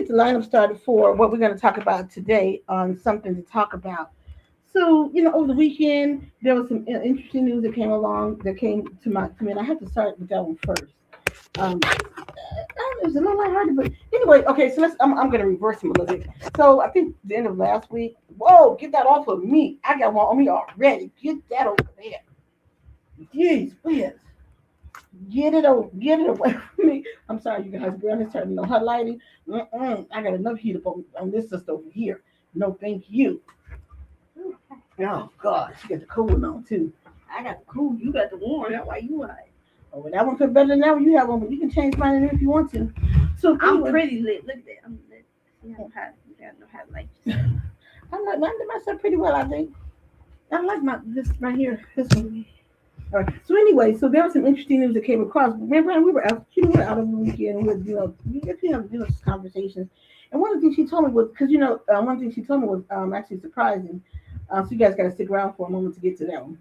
the lineup started for what we're going to talk about today on something to talk about. So, over the weekend there was some interesting news that came along that came to me, and I have to start with that one first. It was a little lighthearted, but anyway, okay. So I'm going to reverse them a little bit. So I think the end of last week. Whoa, get that off of me! I got one on me already. Get that over there. Jeez, whiz. Get it away from me. I'm sorry, you guys. Girl is turning on her lighting. I got enough heat up on this just over here. No, thank you. Oh God, she got the cool on too. I got the cool. You got the warm. That's why you hot. Oh, well, that one fit better than that one. You have one, but you can change mine if you want to. So I'm pretty lit. Look at that. I'm lit. You gotta know how to like yourself. I like myself pretty well, I think. I like this right here. This one. All right. So anyway, so there was some interesting news that came across. Remember, we were out. We were out over the weekend. We have conversations. And one of the things she told me was because one thing she told me was actually surprising. So you guys got to stick around for a moment to get to that one.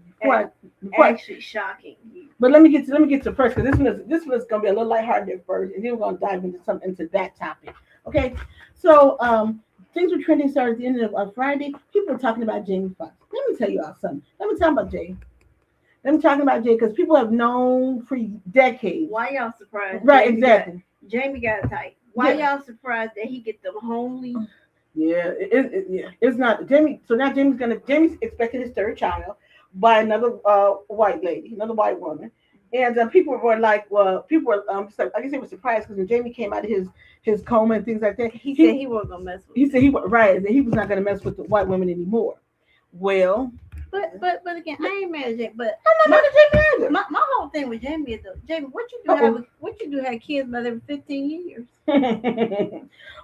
Actually shocking. But let me get to first because this was gonna be a little lighthearted at first, and then we're gonna dive into that topic. Okay. So things were trending started at the end of Friday. People were talking about Jamie Foxx. Let me tell you all something. Let me talk about Jay. Let me talk about Jay because people have known for decades. Why y'all surprised? Right, exactly. Jamie got it tight. Why y'all surprised that he get them homely? Yeah, it's not Jamie. So now Jamie's expecting his third child by another white lady, another white woman, and people were like, I guess they were surprised because when Jamie came out of his coma and things like that, he said he wasn't gonna mess with. He said he was not gonna mess with the white women anymore. Well. But again, I ain't mad at Jamie. But I'm not mad at Jamie either. My whole thing with Jamie is though, Jamie, what you do have kids by every 15 years.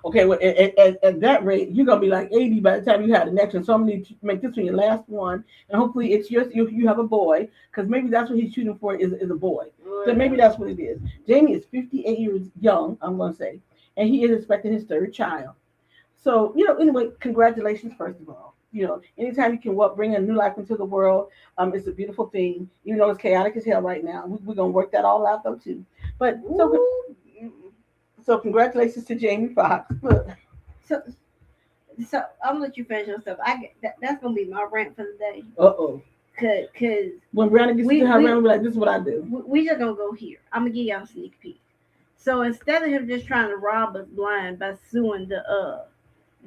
Okay, well at that rate, you're gonna be like 80 by the time you have the next one. So I'm gonna need to make this one your last one, and hopefully it's yours. You have a boy, because maybe that's what he's shooting for is a boy. So maybe that's what it is. Jamie is 58 years young, I'm gonna say, and he is expecting his third child. So anyway, congratulations first of all. Anytime you can bring a new life into the world, it's a beautiful thing. Even though it's chaotic as hell right now, we're gonna work that all out though too. But so congratulations to Jamie Foxx. So I'm gonna let you finish your stuff. That's gonna be my rant for the day. Cause when Brianna gets to her rant, we'll be like, "This is what I do." We just gonna go here. I'm gonna give y'all a sneak peek. So instead of him just trying to rob us blind by suing the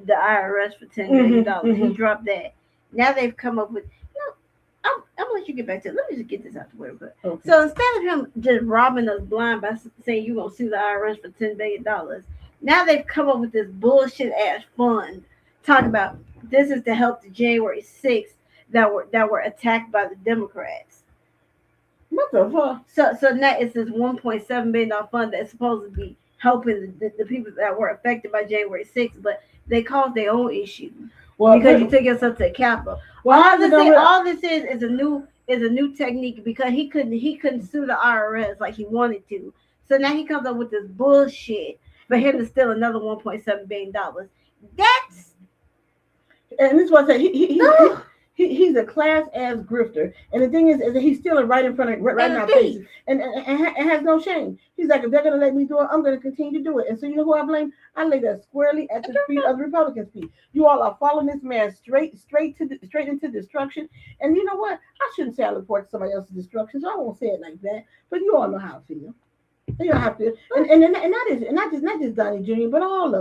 IRS for $10 million. He dropped that. Now they've come up with. I'm gonna let you get back to it. Let me just get this out the way. Okay. So instead of him just robbing us blind by saying you're gonna sue the IRS for $10 billion, now they've come up with this bullshit ass fund talking about this is to help the January 6th that were attacked by the Democrats. What the fuck? So now it's this $1.7 billion fund that's supposed to be helping the people that were affected by January 6th, but they caused their own issue because you took us up to the Capitol. Well, all this is a new technique because he couldn't sue the IRS like he wanted to. So now he comes up with this bullshit for him to steal another $1.7 billion. That's and this is what I say. He's a class ass grifter, and the thing is that he's stealing right in front of right now faces, and has no shame. He's like, if they're gonna let me do it, I'm gonna continue to do it. And so you know who I blame? I lay that squarely at the feet of the Republicans' feet. You all are following this man straight into destruction. And you know what? I shouldn't say I look forward to somebody else's destruction, so I won't say it like that. But you all know how I feel. You don't have to, and that is not just Donnie Jr., but all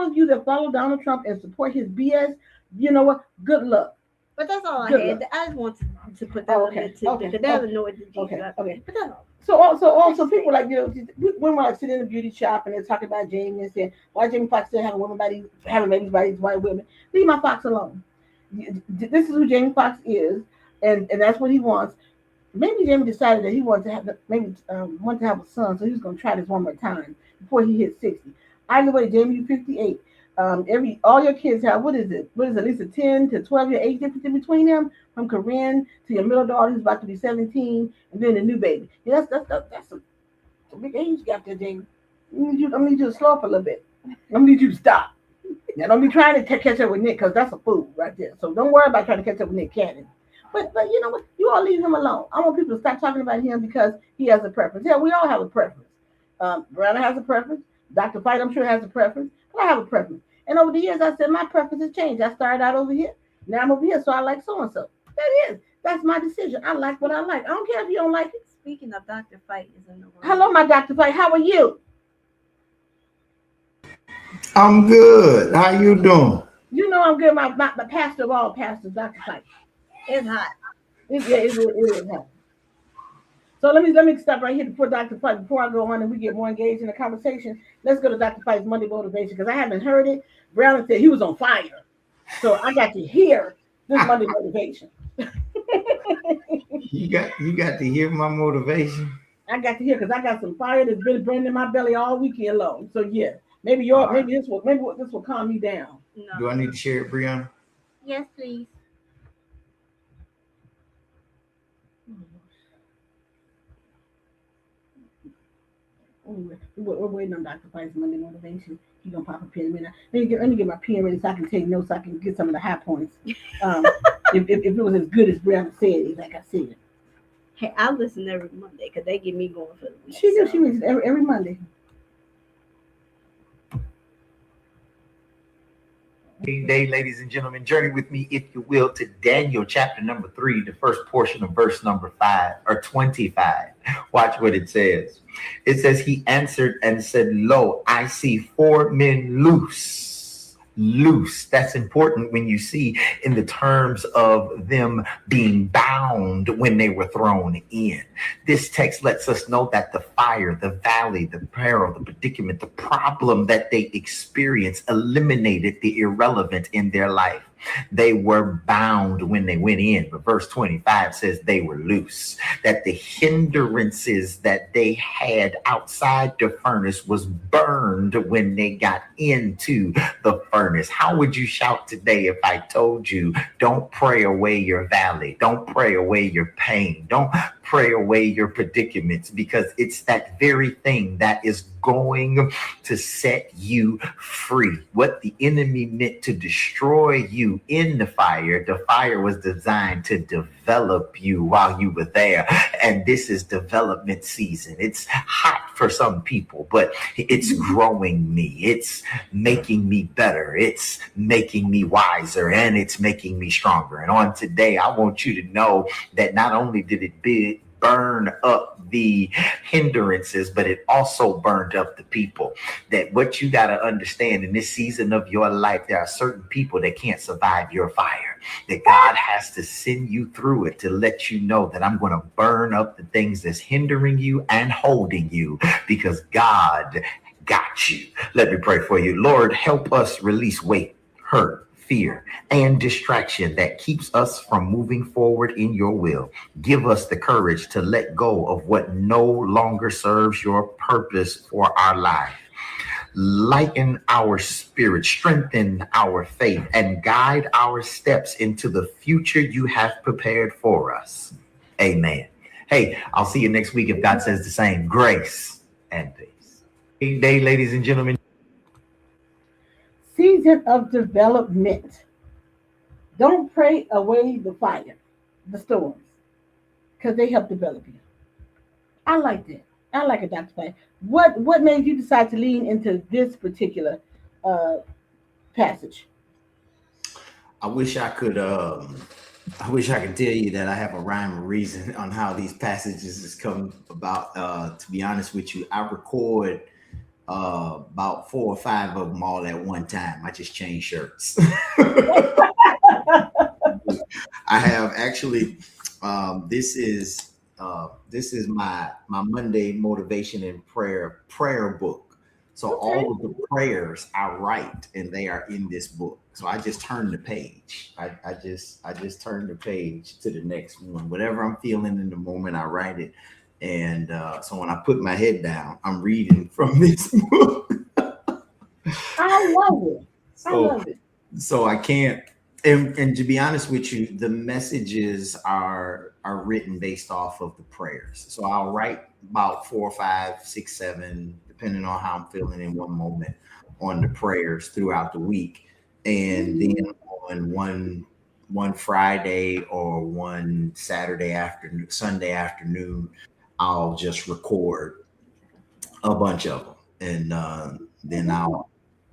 of you that follow Donald Trump and support his BS. You know what? Good luck. But that's all I had. I just wanted to put that on there too because that annoyed the Jesus. Okay. But that's all. So also people like when we're like sitting in a beauty shop and they're talking about Jamie and saying why Jamie Foxx still having babies by these white women. Leave my Fox alone. This is who Jamie Foxx is, and that's what he wants. Maybe Jamie decided that he wanted to have a son, so he was going to try this one more time before he hit 60. Either way, Jamie, you're 58. All your kids have what is it at least a 10 to 12 year age difference in between them, from Corinne to your middle daughter who's about to be 17, and then the new baby. Yeah, that's a big age gap there, Jamie. I need you to slow up a little bit. I need you to stop. Now don't be trying to catch up with Nick because that's a fool right there. So don't worry about trying to catch up with Nick Cannon. But you know what? You all leave him alone. I want people to stop talking about him because he has a preference. Yeah, we all have a preference. Brianna has a preference. Dr. Fight, I'm sure, has a preference. I have a preference. And over the years, I said my preference has changed. I started out over here. Now I'm over here, so I like so and so. That is. That's my decision. I like what I like. I don't care if you don't like it. Speaking of Dr. Fight is in the room. Hello, my Dr. Fight. How are you? I'm good. How you doing? You know I'm good. My pastor of all pastors, Dr. Fight. It's hot. Yeah, it is hot. So let me stop right here before Dr. Fight. Before I go on and we get more engaged in the conversation, let's go to Dr. Fight's Monday motivation because I haven't heard it. Brown said he was on fire, so I got to hear this Monday motivation. You got to hear my motivation. I got to hear because I got some fire that's been burning in my belly all weekend long. So yeah, All right. maybe this will calm me down. No. Do I need to share it, Brianna? Yes, please. Anyway, we're waiting on Dr. Fight's Monday motivation. He's gonna pop a pen in a minute. Let me get my pen ready so I can take notes. So I can get some of the high points. Um, if it was as good as Brianna said, it, like I said, Hey, I listen every Monday because they get me going for the week. she reads every Monday. Day, ladies and gentlemen, journey with me, if you will, to Daniel chapter number 3, the first portion of verse number 5 or 25. Watch what it says. It says, he answered and said, lo, I see 4 men loose. Loose. That's important when you see in the terms of them being bound when they were thrown in. This text lets us know that the fire, the valley, the peril, the predicament, the problem that they experienced eliminated the irrelevant in their life. They were bound when they went in, but verse 25 says they were loose, that the hindrances that they had outside the furnace was burned when they got into the furnace. How would you shout today if I told you, don't pray away your valley, don't pray away your pain, don't pray away your predicaments, because it's that very thing that is going to set you free. What the enemy meant to destroy you in the fire was designed to develop you while you were there. And this is development season. It's hot for some people, but it's growing me. It's making me better. It's making me wiser, and it's making me stronger. And on today, I want you to know that not only did it burn up the hindrances, but it also burned up the people. That what you got to understand in this season of your life, there are certain people that can't survive your fire, that God has to send you through it to let you know that I'm going to burn up the things that's hindering you and holding you, because God got you. Let me pray for you. Lord, help us release weight, hurt, fear, and distraction that keeps us from moving forward in your will. Give us the courage to let go of what no longer serves your purpose for our life. Lighten our spirit, strengthen our faith, and guide our steps into the future you have prepared for us. Amen. Hey, I'll see you next week if God says the same. Grace and peace. Good day, ladies and gentlemen. Season of development. Don't pray away the fire, the storms, because they help develop you. I like that. I like it, Dr. Fight. What made you decide to lean into this particular uh, passage? I wish I could. I wish I could tell you that I have a rhyme or reason on how these passages has come about. To be honest with you, I record about 4 or 5 of them all at one time. I just change shirts. I have actually. This is my Monday motivation and prayer book. So Okay. all of the prayers I write, and they are in this book. So I just turn the page. I just turn the page to the next one. Whatever I'm feeling in the moment, I write it. And so when I put my head down, I'm reading from this book. I love it. I So love it. so I can't. And to be honest with you, the messages are written based off of the prayers. So I'll write about 4, 5, 6, 7, depending on how I'm feeling in one moment, on the prayers throughout the week, and then on one Friday or one Saturday afternoon, Sunday afternoon, I'll just record a bunch of them, and then I'll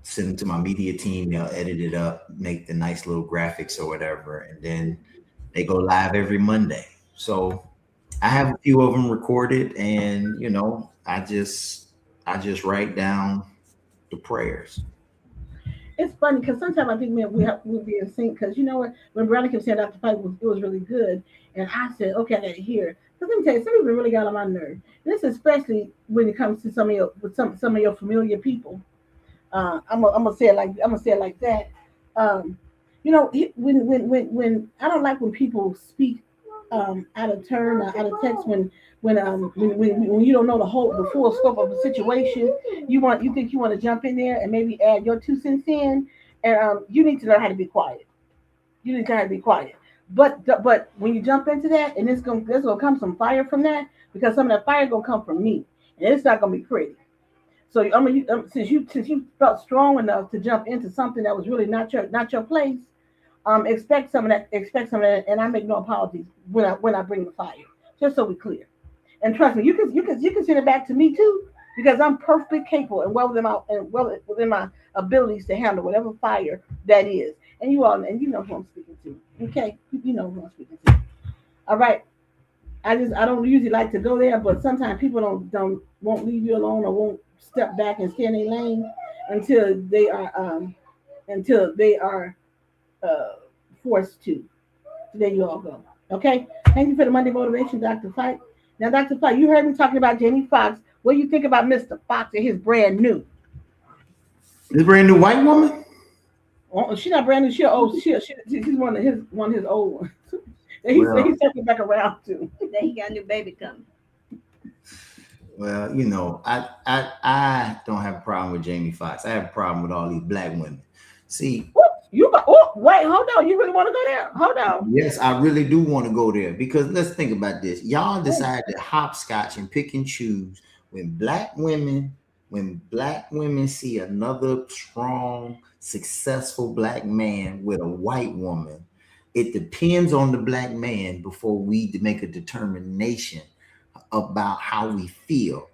send them to my media team. They'll edit it up, make the nice little graphics or whatever, and then they go live every Monday. So I have a few of them recorded, and I just write down the prayers. It's funny because sometimes I think we'll be in sync because you know what? When Brownie kept saying after fight it was really good, and I said, okay, I got to hear. Because let me tell you, some people really got on my nerve. This especially when it comes to some of your familiar people. I'm gonna say it like that. Um, when I don't like when people speak out of turn or out of text when you don't know the full scope of the situation. You think you want to jump in there and maybe add your 2 cents in, and you need to learn how to be quiet. You need to learn how to be quiet. But when you jump into that, and there's gonna come some fire from that because some of that fire gonna come from me, and it's not gonna be pretty. So I mean, since you felt strong enough to jump into something that was really not your place, expect some of that. Expect some of that, and I make no apologies when I bring the fire. Just so we clear. And trust me, you can send it back to me too because I'm perfectly capable and well within my abilities to handle whatever fire that is. And you know who I'm speaking to. Okay, you know who I'm speaking to. All right. I don't usually like to go there, but sometimes people don't won't leave you alone or won't step back and stay in their lane until they are until they are uh, forced to. So there you all go. Okay. Thank you for the Monday motivation, Dr. Fight. Now, Dr. Fight, you heard me talking about Jamie Foxx. What do you think about Mr. Fox and his brand new? This brand new white woman. Oh, she's not brand new. She's one of his old ones. Well, He's circling back around too. That he got a new baby coming. well, I don't have a problem with Jamie Foxx. I have a problem with all these black women. See, Wait, hold on. You really want to go there? Hold on. yes, I really do want to go there because let's think about this. Y'all decide to hopscotch and pick and choose when black women see another strong, successful black man with a white woman. It depends on the black man before we make a determination about how we feel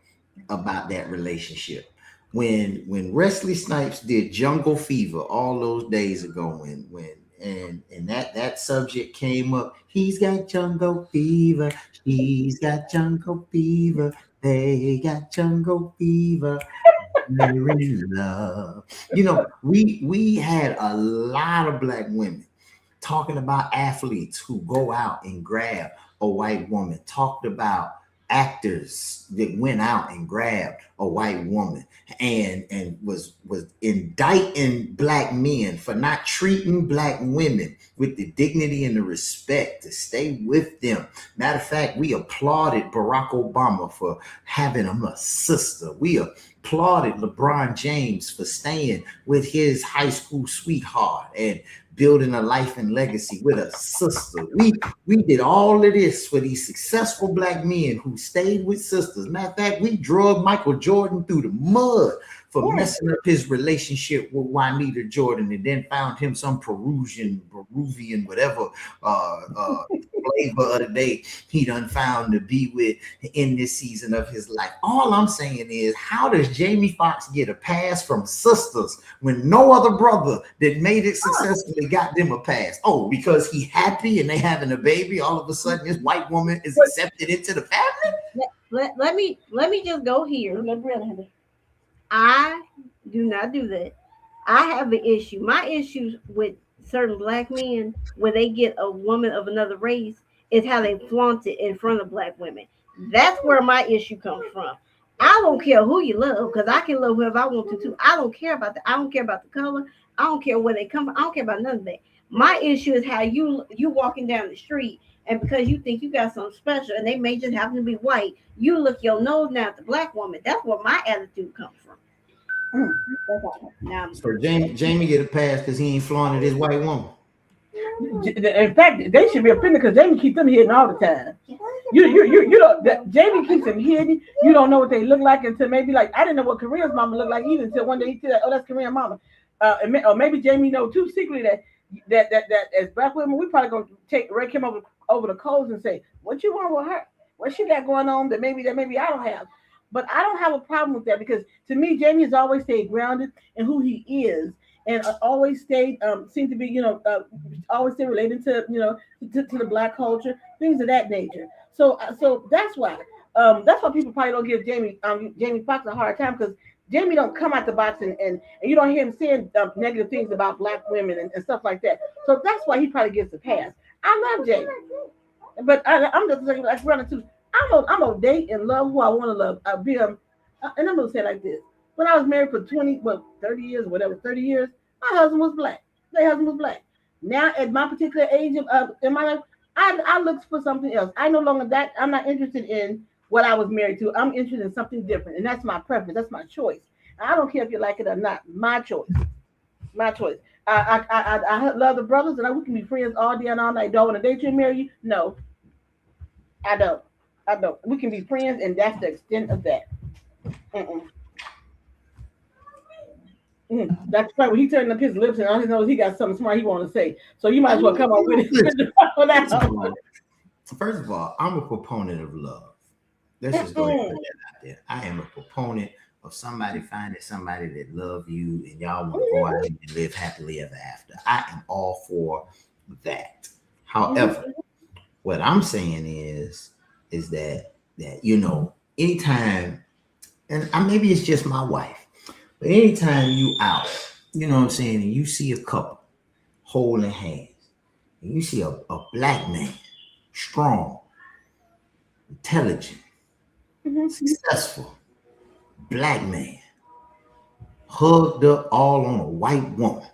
about that relationship. When Wesley Snipes did Jungle Fever all those days ago, and that subject came up, he's got jungle fever, she's got jungle fever, they got jungle fever. They're in love. We had a lot of black women talking about athletes who go out and grab a white woman, talked about actors that went out and grabbed a white woman and was indicting black men for not treating black women with the dignity and the respect to stay with them. Matter of fact, we applauded Barack Obama for having him a sister. We applauded LeBron James for staying with his high school sweetheart and building a life and legacy with a sister. We did all of this for these successful black men who stayed with sisters. Matter of fact, we drug Michael Jordan through the mud for messing up his relationship with Juanita Jordan, and then found him some Peruvian, whatever flavor of the day he done found to be with in this season of his life. All I'm saying is, how does Jamie Foxx get a pass from sisters when no other brother that made it successfully got them a pass? Oh, because he happy and they having a baby, all of a sudden this white woman is accepted into the family? Let me just go here. I do not do that. I have an issue. My issues with certain black men when they get a woman of another race is how they flaunt it in front of black women. That's where my issue comes from. I don't care who you love because I can love whoever I want to too. I don't care about that. I don't care about the color. I don't care where they come from. I don't care about none of that. My issue is how you walking down the street and because you think you got something special and they may just happen to be white, you look your nose down at the black woman. That's where my attitude comes from. Now, so Jamie get a pass because he ain't flaunted his white woman. In fact, they should be offended because Jamie keeps them hidden all the time. You know, Jamie keeps them hidden. You don't know what they look like until maybe like I didn't know what Korea's mama looked like either until one day he said, "Oh, that's Korean mama." Or maybe Jamie know too secretly that as black women we probably gonna rake him over the coals and say, "What you want with her? What she got going on that maybe I don't have?" But I don't have a problem with that because to me, Jamie has always stayed grounded in who he is and always stayed, seemed to be, always stay related to, to the black culture, things of that nature. So that's why people probably don't give Jamie Foxx a hard time because Jamie don't come out the box and you don't hear him saying negative things about black women and stuff like that. So that's why he probably gets a pass. I love Jamie, but I'm just like running too. I'm gonna date and love who I want to love. And I'm gonna say it like this: when I was married for 30 years, whatever, 30 years, my husband was black. My husband was black. Now at my particular age in my life, I look for something else. I no longer that I'm not interested in what I was married to. I'm interested in something different, and that's my preference. That's my choice. I don't care if you like it or not. My choice. My choice. I love the brothers, and we can be friends all day and all night. Do I want to date you and marry you? No, I don't. I don't. We can be friends, and that's the extent of that. Mm-mm. That's right. When he turned up his lips, and all he knows he got something smart he want to say. So you might as well come on with it. First of all, I'm a proponent of love. Let's just go ahead and put that out there. I am a proponent of somebody finding somebody that love you and y'all want to go out and live happily ever after. I am all for that. However, what I'm saying is that anytime, and maybe it's just my wife, but anytime you out, you know what I'm saying, and you see a couple holding hands, and you see a black man, strong, intelligent, successful, black man, hugged up all on a white woman.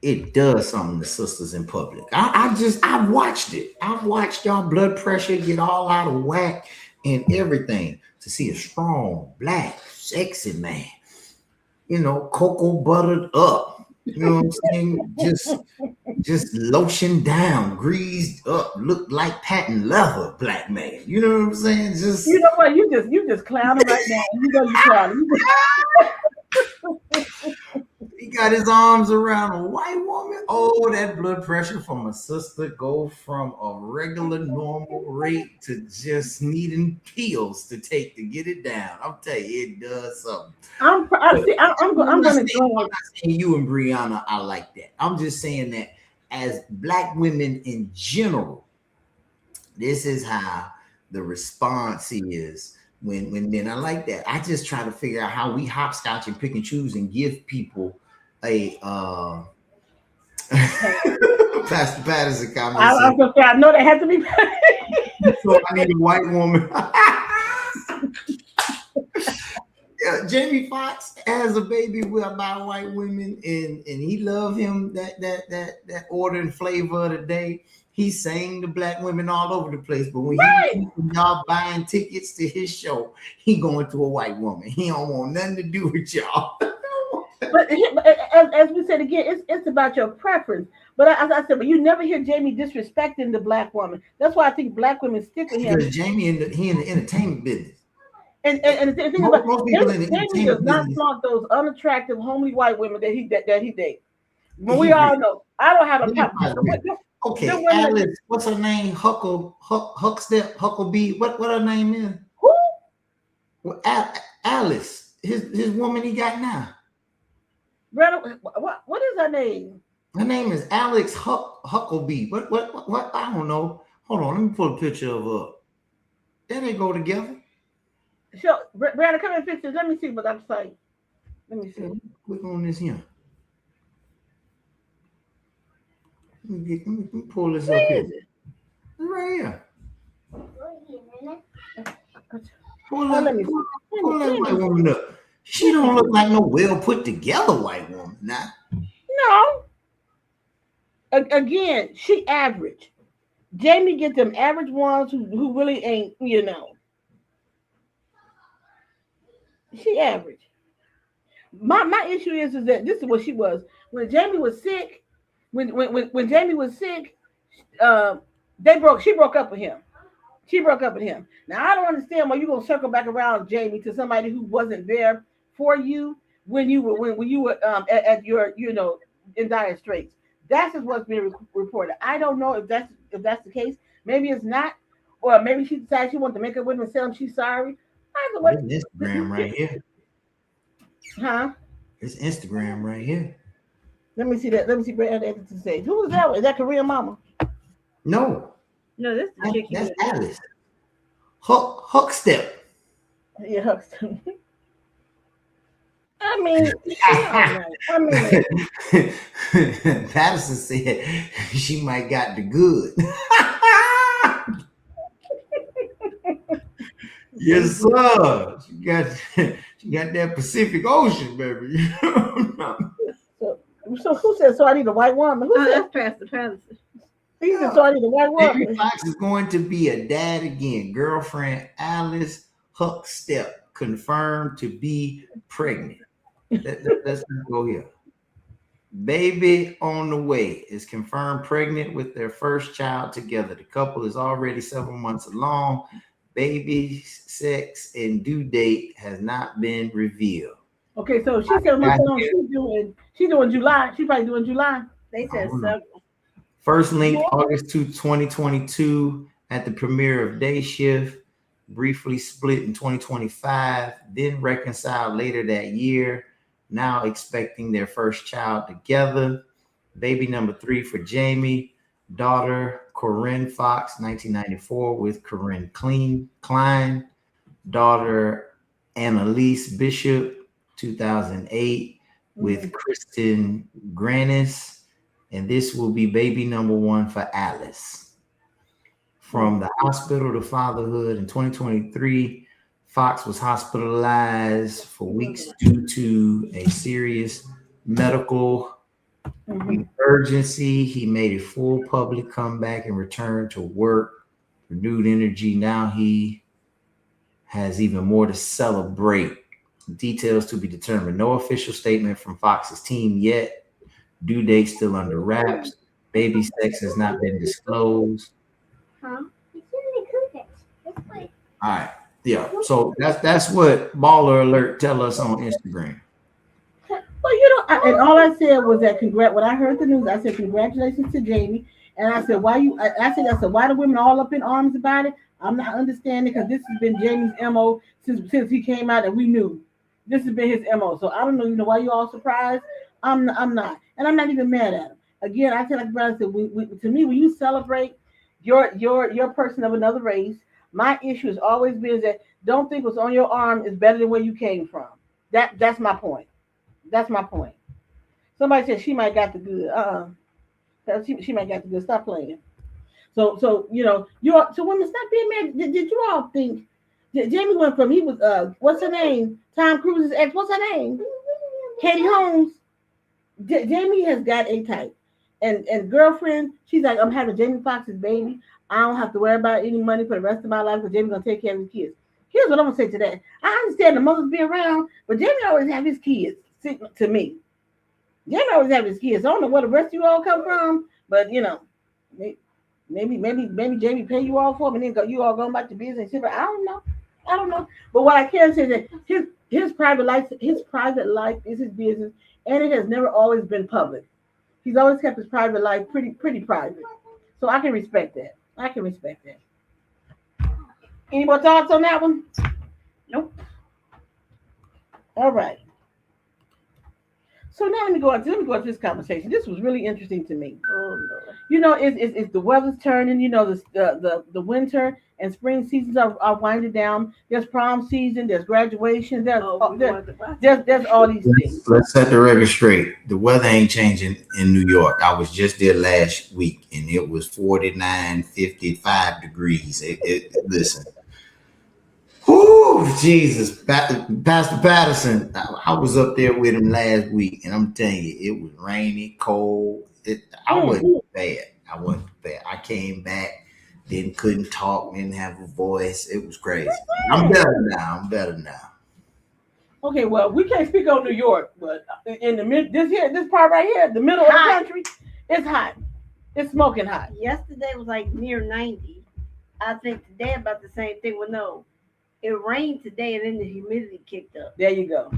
It does something to sisters in public. I've watched it. I've watched y'all blood pressure get all out of whack and everything to see a strong, black, sexy man, cocoa buttered up, you know what I'm saying? Just lotion down, greased up, look like patent leather, black man. You know what I'm saying? Just you know what? You just clowning right now. You know you clowning. He got his arms around a white woman. Oh, that blood pressure from a sister go from a regular normal rate to just needing pills to take to get it down. I'm telling you, it does something. I'm going to go. I'm not saying you and Brianna are like that. I'm just saying that as black women in general, this is how the response is when men are like that. I just try to figure out how we hopscotch and pick and choose and give people a Pastor Patterson comment. I know they have to be. So I need a white woman. Yeah, Jamie Foxx has a baby by white women, and he love him that order and flavor of the day. He sang to black women all over the place, but when y'all buying tickets to his show, he going to a white woman. He don't want nothing to do with y'all. But as we said again, it's about your preference. But as I said, but you never hear Jamie disrespecting the black woman. That's why I think black women stick with him. Because Jamie he in the entertainment business. And the thing about Jamie does not flaunt those unattractive, homely white women that he dates. But we all know. I don't have a problem. Okay, Alice, what's her name? Huckleberry. What her name is? Who? Well, Alice, his woman he got now. Brother, what is her name? Her name is Alex Huckleberry. What? I don't know. Hold on, let me pull a picture of her. There they go together. Sure, Brandon, come and fix this. Let me see what I'm saying. Let me see. Click on this here. Let me pull this up here. It's right here. Pull that white woman up. She don't look like no well put together white woman now. No. Again, she average. Jamie get them average ones who really ain't, She average. My issue is that this is what she was. When Jamie was sick, when Jamie was sick, she broke up with him. She broke up with him. Now I don't understand why you're gonna circle back around, Jamie, to somebody who wasn't there for you when you were at your in dire straits. That's just what's being reported. I don't know if that's the case. Maybe it's not, or maybe she decided she wanted to make up with him and tell him she's sorry. It's Instagram right here. Huh? It's Instagram right here. Let me see that. Let me see Brad Edmonton to say. Who is that? Is that Korean mama? No, No, this is the chick. that's Alice. Hook step. Yeah, Huxton. I mean, I mean, Patterson said she might got the good. Yes, sir. She got that Pacific Ocean, baby. so who said so? I need a white woman. Who said That's Pastor Patterson. he said so? I need a white Jamie woman. Foxx is going to be a dad again. Girlfriend Alice Huckstep confirmed to be pregnant. Let's go here. Baby on the way is confirmed pregnant with their first child together. The couple is already several months along. Baby sex and due date has not been revealed. Okay, so she said on my phone she's doing July. She's probably doing July. They said several. First link August 2, 2022 at the premiere of Day Shift. Briefly split in 2025, then reconciled later that year. Now expecting their first child together. Baby number 3 for Jamie. Daughter Corinne Fox, 1994, with Corinne Klein. Daughter Annalise Bishop, 2008, with Kristen Granis. And this will be baby number 1 for Alice. From the hospital to fatherhood in 2023, Fox was hospitalized for weeks due to a serious medical emergency. He made a full public comeback and returned to work, renewed energy. Now he has even more to celebrate. Details to be determined. No official statement from Fox's team yet. Due date still under wraps. Baby sex has not been disclosed. Huh? All right. Yeah. So that's what Baller Alert tell us on Instagram. Well, you know, and all I said was that when I heard the news, I said congratulations to Jamie, and I said why the women all up in arms about it? I'm not understanding because this has been Jamie's MO since he came out and we knew this has been his MO. So I don't know, why you all surprised. I'm not, and I'm not even mad at him. Again, I tell like brother said, to me when you celebrate your person of another race. My issue has always been that don't think what's on your arm is better than where you came from. That's my point. That's my point. Somebody said she might got the good. She might got the good. Stop playing. So so women stop being mad. Did you all think Jamie went from he was what's her name? Tom Cruise's ex. What's her name? Katie Holmes. Jamie has got a type. And girlfriend, she's like, I'm having Jamie Foxx's baby. I don't have to worry about any money for the rest of my life because Jamie's gonna take care of his kids. Here's what I'm gonna say to that. I understand the mothers be around, but Jamie always have his kids. To me, Jamie always have his kids. I don't know where the rest of you all come from, but maybe Jamie pay you all for them and then you all going back to business. I don't know. But what I can say is that his private life is his business, and it has never always been public. He's always kept his private life pretty private. So I can respect that. Any more thoughts on that one? Nope. All right. So now let me go into this conversation. This was really interesting to me. Oh no. It's the weather's turning. The winter and spring seasons are winding down. There's prom season. There's graduation. There's all these things. Let's set the record straight. The weather ain't changing in New York. I was just there last week, and it was 49, 55 degrees. Listen. Whoo, Jesus. Pastor Patterson, I was up there with him last week, and I'm telling you, it was rainy, cold. I wasn't bad. I came back, couldn't talk, didn't have a voice. It was crazy. I'm better now. Okay, well, we can't speak on New York, but in this part right here, the middle of the country, it's hot. It's smoking hot. Yesterday was like near 90. I think today about the same thing. Well, no. It rained today and then the humidity kicked up. There you go.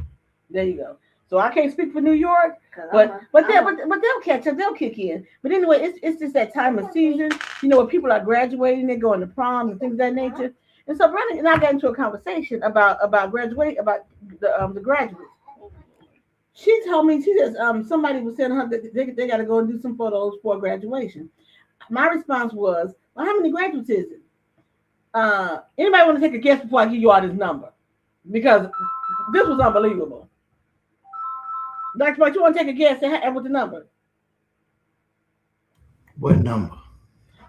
So I can't speak for New York, but they'll catch up. They'll kick in. But anyway, it's just that time of season. When people are graduating, they're going to proms and things of that nature. And so Brandon and I got into a conversation about graduate about the graduates. She told me, she says, somebody was telling her that they got to go and do some photos for graduation. My response was, well, how many graduates is it? Anybody want to take a guess before I give you all this number? Because this was unbelievable. Dr. Mike, you want to take a guess at what the number? What number?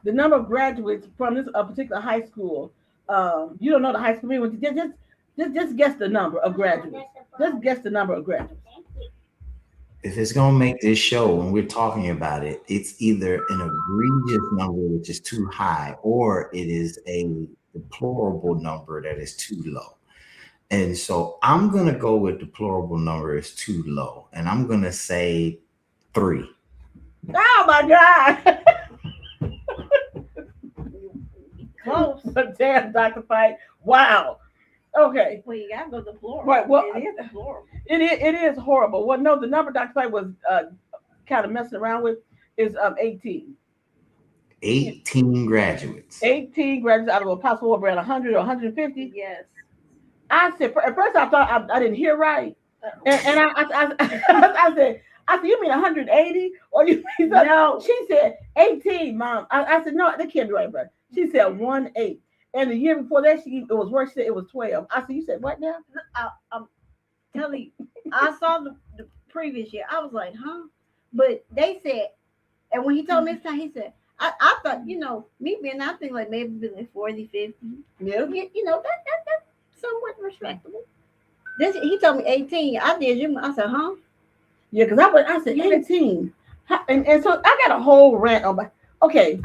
The number of graduates from this particular high school. You don't know the high school. Just guess the number of graduates. Just guess the number of graduates. If it's gonna make this show when we're talking about it, it's either an egregious number which is too high, or it is a deplorable number that is too low. And so I'm gonna go with deplorable number is too low, and I'm gonna say 3. Oh my God! Close. Damn, Dr. Fight. Wow. Okay. Well, you gotta go deplorable. Right. Well, it is deplorable. It is horrible. Well, no, the number Dr. Fight was kind of messing around with is 18. 18 graduates. 18 graduates out of a possible around 100 or 150. Yes. I said at first I thought I didn't hear right, and I said, you mean 180 or you mean no? She said 18, Mom. I said no, that can't be right, bro. She said 1-8, and the year before that it was worse. She said it was 12. I said, you said what now? I'm telling you, I saw the previous year. I was like, huh? But they said, and when he told me this time, he said, I thought, me being, I think like maybe like 40, 50. Yeah. That's somewhat respectable. This he told me 18. I did you. I said, huh? Yeah, because I said 18, and so I got a whole rant on. Okay.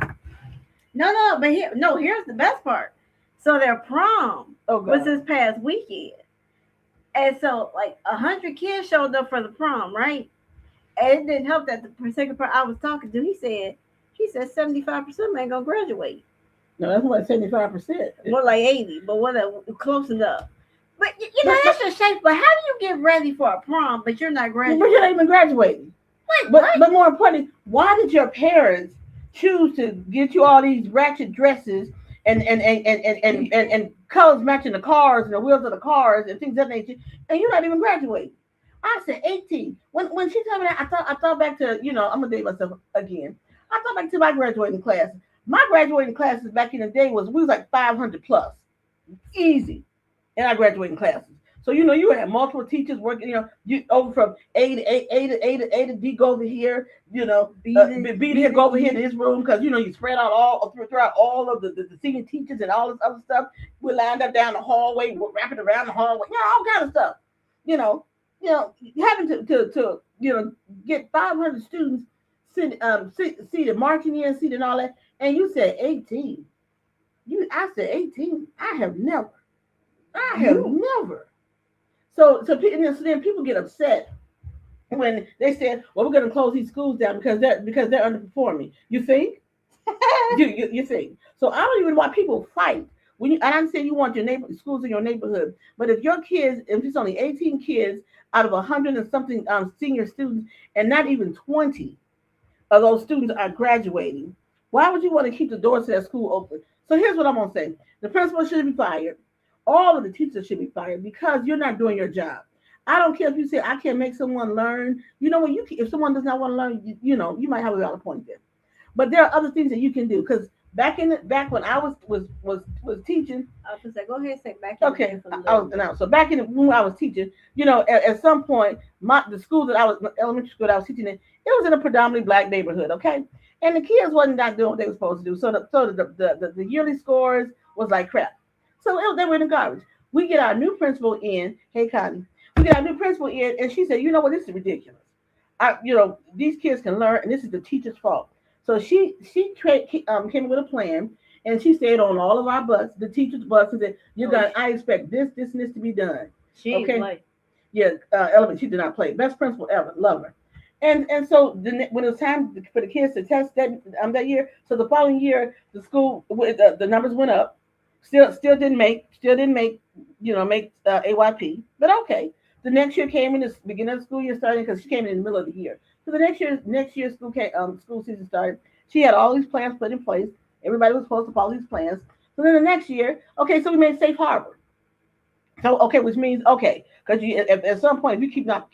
No, but here's the best part. So their prom was this past weekend, and so like 100 kids showed up for the prom, right? And it didn't help that the second part I was talking to, he said 75% ain't gonna graduate. No, that's more than 75%. More like 80, but whatever, close enough. But that's just shame. But how do you get ready for a prom, but you're not graduating? But you're not even graduating. But more importantly, why did your parents choose to get you all these ratchet dresses and colors matching the cars and the wheels of the cars and things of that nature, and you're not even graduating? I said 18. When she told me that, I thought back to, I'm gonna date myself again. I thought back to my graduating class. My graduating classes back in the day we was like 500 plus, easy, in our graduating classes. So you had multiple teachers working. You over from A to D, go over here. B to here, go over here to this room, because you spread out all throughout all of the senior teachers and all this other stuff. We lined up down the hallway, we're wrapping around the hallway, all kind of stuff. Having to get 500 students seated, marching in, seated, and all that, and you said 18. I said 18. I have never. So then people get upset when they said, "Well, we're going to close these schools down because they're underperforming." You think? you think? So I don't even know why people fight when you. And I'm saying you want your schools in your neighborhood, but if your kids, if it's only 18 kids out of 100 and something senior students, and not even 20 of those students are graduating, why would you want to keep the doors to that school open? So here's what I'm going to say: the principal should be fired. All of the teachers should be fired because you're not doing your job. I don't care if you say I can't make someone learn. If someone does not want to learn, you might have a valid point there. But there are other things that you can do, because back when I was teaching. I was like, go ahead and say back. Okay, so back when I was teaching, at some point, the school that I was, elementary school that I was teaching in, it was in a predominantly black neighborhood. Okay, and the kids wasn't not doing what they were supposed to do. So the yearly scores was like crap. So they were in the garbage. We get our new principal in. Hey, Connie. We get our new principal in, and she said, "You know what? This is ridiculous. These kids can learn, and this is the teacher's fault." So she came with a plan, and she stayed on all of our bus, the teacher's bus, and said, I expect this, and this to be done." She didn't play. Yeah, Element. She did not play. Best principal ever. Love her. And so when it was time for the kids to test that year, so the following year, the school the numbers went up. Still didn't make AYP, but okay. The next year came in the beginning of the school year starting, because she came in the middle of the year. So the next year school season started. She had all these plans put in place. Everybody was supposed to follow these plans. So then the next year, okay, so we made safe harbor. So okay, which means okay, because you if, at some point if you keep not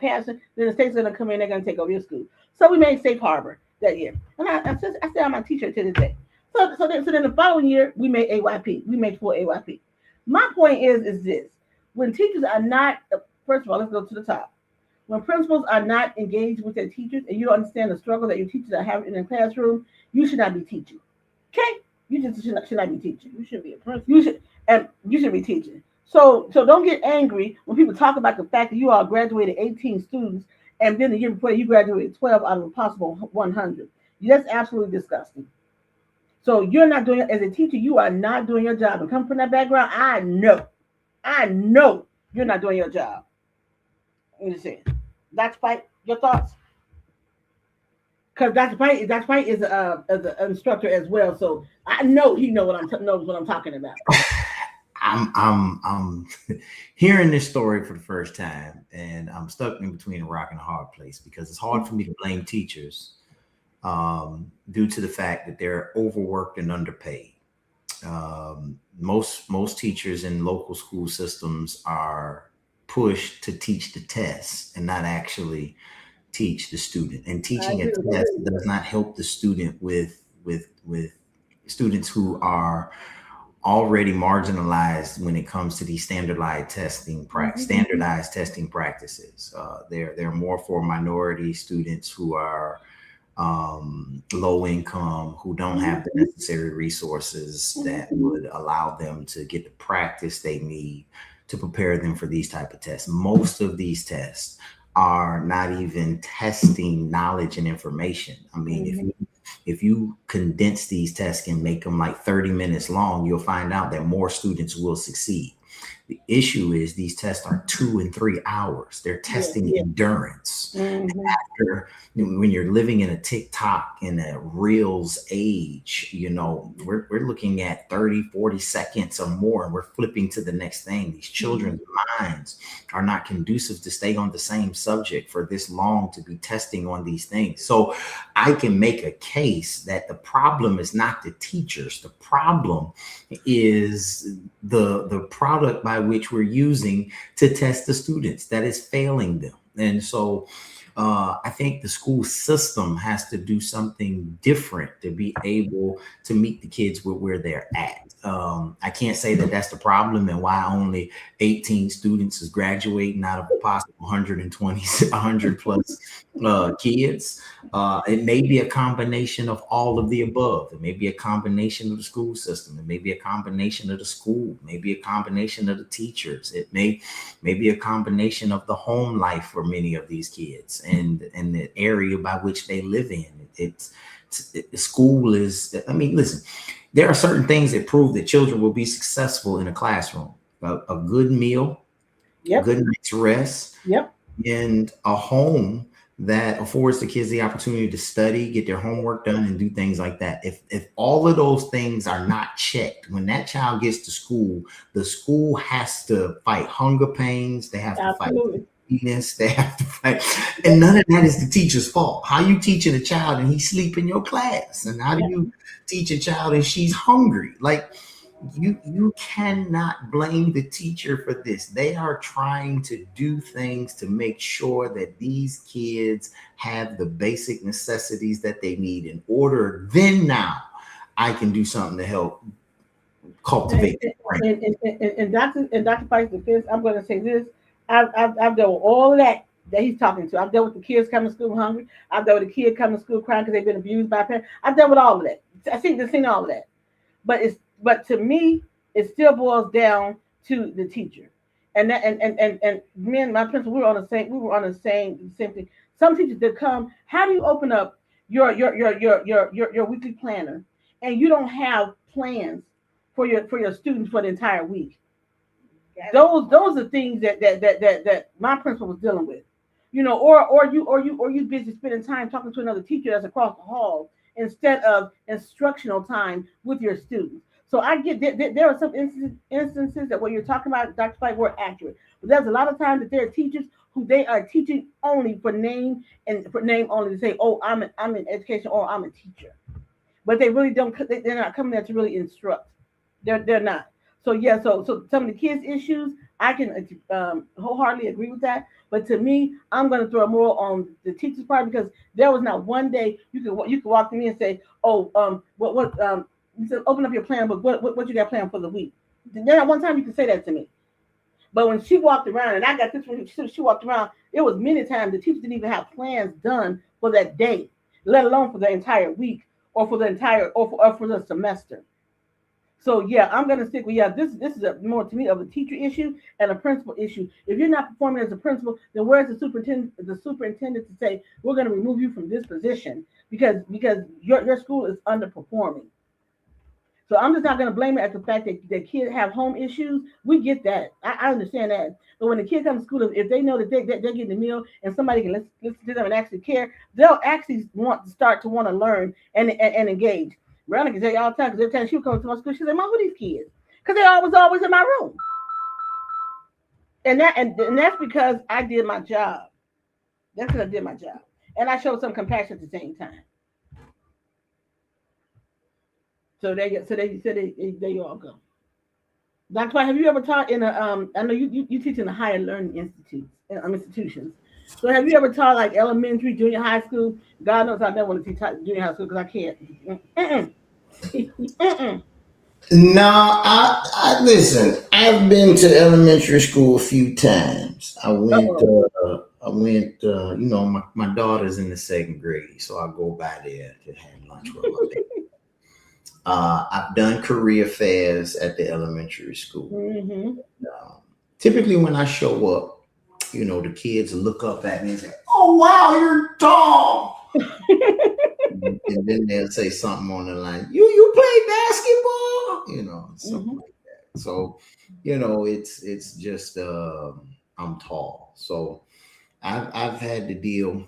passing, then the state's gonna come in, they're gonna take over your school. So we made safe harbor that year, and I still have my T-shirt to this day. So then the following year we made AYP, we made full AYP. My point is this: when teachers are not, first of all, let's go to the top. When principals are not engaged with their teachers and you don't understand the struggle that your teachers are having in the classroom, you should not be teaching. Okay? You just should not be teaching. You should be a principal. You should be teaching. So don't get angry when people talk about the fact that you all graduated 18 students and then the year before you graduated 12 out of a possible 100. That's absolutely disgusting. So you're not doing it as a teacher. You are not doing your job. And come from that background, I know you're not doing your job. I'm just saying. That's fight. Your thoughts? Because That's fight is an instructor as well. So I know he knows what I'm talking about. I'm hearing this story for the first time, and I'm stuck in between a rock and a hard place because it's hard for me to blame teachers due to the fact that they're overworked and underpaid. Most teachers in local school systems are pushed to teach the test and not actually teach the student. And teaching a test does not help the student with students who are already marginalized when it comes to these standardized testing practices. They're more for minority students who are low income, who don't have the necessary resources that would allow them to get the practice they need to prepare them for these type of tests. Most of these tests are not even testing knowledge and information. I mean, if you condense these tests and make them like 30 minutes long, you'll find out that more students will succeed. The issue is these tests are 2 and 3 hours. They're testing endurance. After, when you're living in a TikTok in a Reels age, we're looking at 30, 40 seconds or more, and we're flipping to the next thing. These children's minds are not conducive to stay on the same subject for this long, to be testing on these things. So I can make a case that the problem is not the teachers. The problem is the product by which we're using to test the students that is failing them. And so I think the school system has to do something different to be able to meet the kids where they're at. I can't say that that's the problem and why only 18 students is graduating out of a possible 100 plus kids. It may be a combination of all of the above. It may be a combination of the school system. It may be a combination of the school, maybe a combination of the teachers. It may be a combination of the home life for many of these kids and the area by which they live in. School is, I mean, listen, there are certain things that prove that children will be successful in a classroom. A good meal, a good night's rest, and a home that affords the kids the opportunity to study, get their homework done, and do things like that. If all of those things are not checked, when that child gets to school, the school has to fight hunger pains. They have to fight weakness. They have to fight, and none of that is the teacher's fault. How you teaching a child and he sleep in your class, and how do you teach a child and she's hungry? Like, you cannot blame the teacher for this. They are trying to do things to make sure that these kids have the basic necessities that they need in order. Then now I can do something to help cultivate. And Dr. Price's defense, I'm going to say this. I've dealt with all of that he's talking to. I've dealt with the kids coming to school hungry. I've dealt with the kid coming to school crying because they've been abused by parents. I've dealt with all of that. I've seen all of that. But to me, it still boils down to the teacher. And me and my principal, we were on the same thing. Some teachers did come. How do you open up your weekly planner and you don't have plans for your students for the entire week? Those are things that my principal was dealing with. Or you busy spending time talking to another teacher that's across the hall instead of instructional time with your students. So I get there are some instances that what you're talking about, Dr. Fight, were accurate. But there's a lot of times that there are teachers who they are teaching only for name only to say, oh, I'm in education or I'm a teacher. But they really don't. They're not coming there to really instruct. They're not. So yeah, so some of the kids' issues, I can wholeheartedly agree with that. But to me, I'm going to throw more on the teachers' part because there was not one day you could walk to me and say, oh what you said open up your plan book. What you got planned for the week? Then at one time you could say that to me. But when she walked around, and I got this when she walked around, it was many times the teachers didn't even have plans done for that day, let alone for the entire week or for the entire or for the semester. So yeah, I'm gonna stick with yeah. This is a more to me of a teacher issue and a principal issue. If you're not performing as a principal, then where's the superintendent? The superintendent to say we're gonna remove you from this position because your school is underperforming. So I'm just not going to blame it at the fact that kids have home issues. We get that. I understand that. But when the kid comes to school, if they know that they're getting a meal and somebody can listen to them and actually care, they'll actually start to want to learn and engage. Brenda can tell you all the time because every time she would come to my school, she said, "Mom, who are these kids?" Because they always in my room. And that's because I did my job. That's because I did my job. And I showed some compassion at the same time. There you all go. Dr. White, have you ever taught in a I know you teach in a higher learning institutions. So have you ever taught like elementary, junior high school? God knows I never want to teach junior high school because I can't. Mm-mm. Mm-mm. No, I listen. I've been to elementary school a few times. Uh-oh. My daughter's in the second grade, so I go by there to have lunch with my baby. I've done career fairs at the elementary school. Mm-hmm. Typically, when I show up, the kids look up at me and say, "Oh, wow, you're tall." And then they'll say something on the line, you play basketball? Something like that. So, it's just I'm tall. So I've had to deal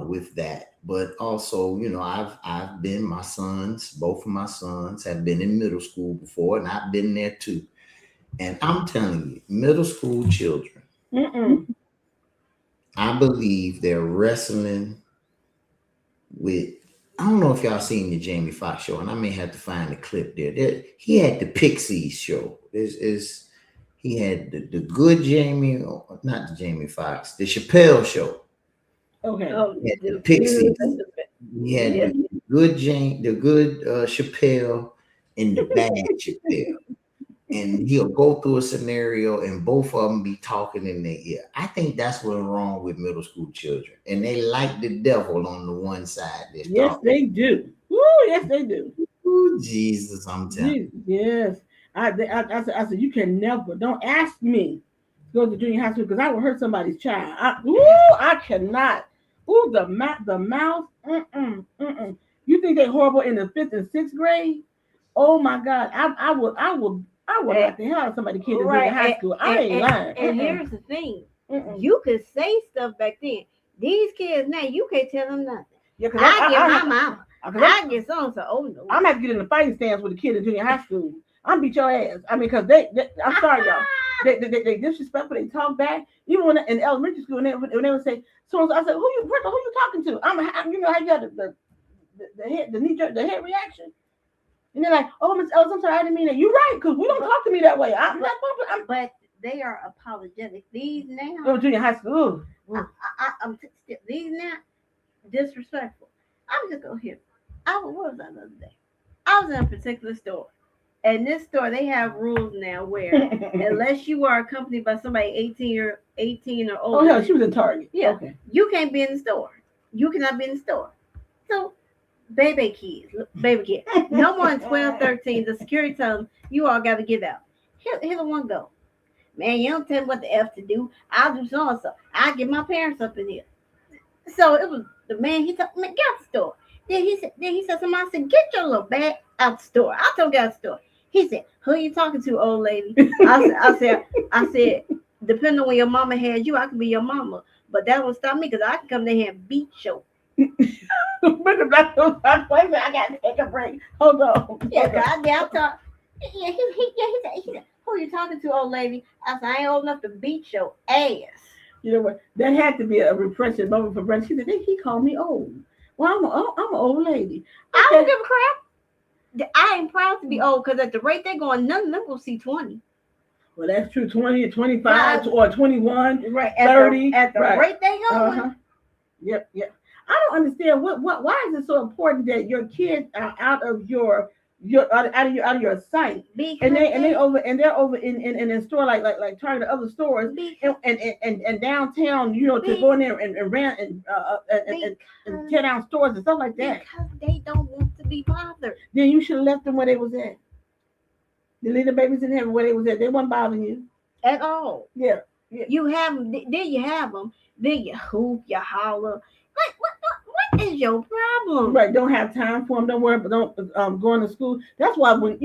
with that. But also, I've been both of my sons have been in middle school before, and I've been there too. And I'm telling you, middle school children, Mm-mm. I believe they're wrestling with. I don't know if y'all seen the Jamie Foxx show, and I may have to find the clip he had the Pixies show. He had the good Jamie, not the Jamie Foxx, the Chappelle show. Okay. He had the Pixies. He had the good Chappelle and the bad Chappelle. And he'll go through a scenario and both of them be talking in their ear. I think that's what's wrong with middle school children. And they like the devil on the one side. Yes, they do. Woo, yes, they do. Ooh, Jesus, I'm telling you. Yes. I said, you can never, don't ask me to go to junior high school because I will hurt somebody's child. I cannot. Ooh, the mouth. Mm-mm. You think they're horrible in the fifth and sixth grade? Oh my God. I would knock the hell out of somebody's kid in junior high school. I ain't lying. And here's the thing. You could say stuff back then. These kids now, you can't tell them nothing. Yeah, I get my mama. I get so oh no. I'm gonna have to get in the fighting stance with a kid in junior high school. I'm beat your ass. I mean, because they I'm sorry, y'all. They disrespectful. They talk back. Even when in elementary school, when they would say, so I said, who you talking to? I'm how you got the head reaction. And they're like, oh, Miss Ellis, I'm sorry, I didn't mean that. You're right, because we don't talk to me that way. But they are apologetic. These now. Oh, junior high school. These now disrespectful. I'm just going here. What was that the other day? I was in a particular store. And this store, they have rules now where unless you are accompanied by somebody 18 or older. Oh, hell, she was in Target. Yeah. Okay. You can't be in the store. You cannot be in the store. So, baby kids, no more than 12, 13, the security tells them, you all got to get out. Here the one go. Man, you don't tell me what the F to do. I'll do so and so. I'll get my parents up in here. So it was the man, he told me, get out the store. Then he said, somebody said, get your little bag out the store. I told him get out the store. He said, who are you talking to, old lady? I said, depending on where your mama had you, I could be your mama. But that won't stop me because I can come there and beat you. I got to take a break. Hold on. Yeah, God, yeah, he said, who are you talking to, old lady? I said, I ain't old enough to beat your ass. You know what? That had to be a refreshing moment for Brenda. She said, he called me old. Well, I'm an old lady. I don't give a crap. I ain't proud to be old because at the rate they're going, none of them will see 20. Well, that's true. 20, 25, or 21, right? 30. At the right. rate they going. Uh-huh. Yep. I don't understand why is it so important that your kids are out of your sight, because they're over in a store like Target, other stores, and downtown, to go in there and rent and tear down stores and stuff like that. Because they don't want to be bothered. Then you should have left them where they was at. The little babies in heaven where they was at. They weren't bothering you at all. Yeah. You have them. Then you have them. Then you hoop, you holler. Like what is your problem? Right, don't have time for them. Don't worry, but don't going to school. That's why that's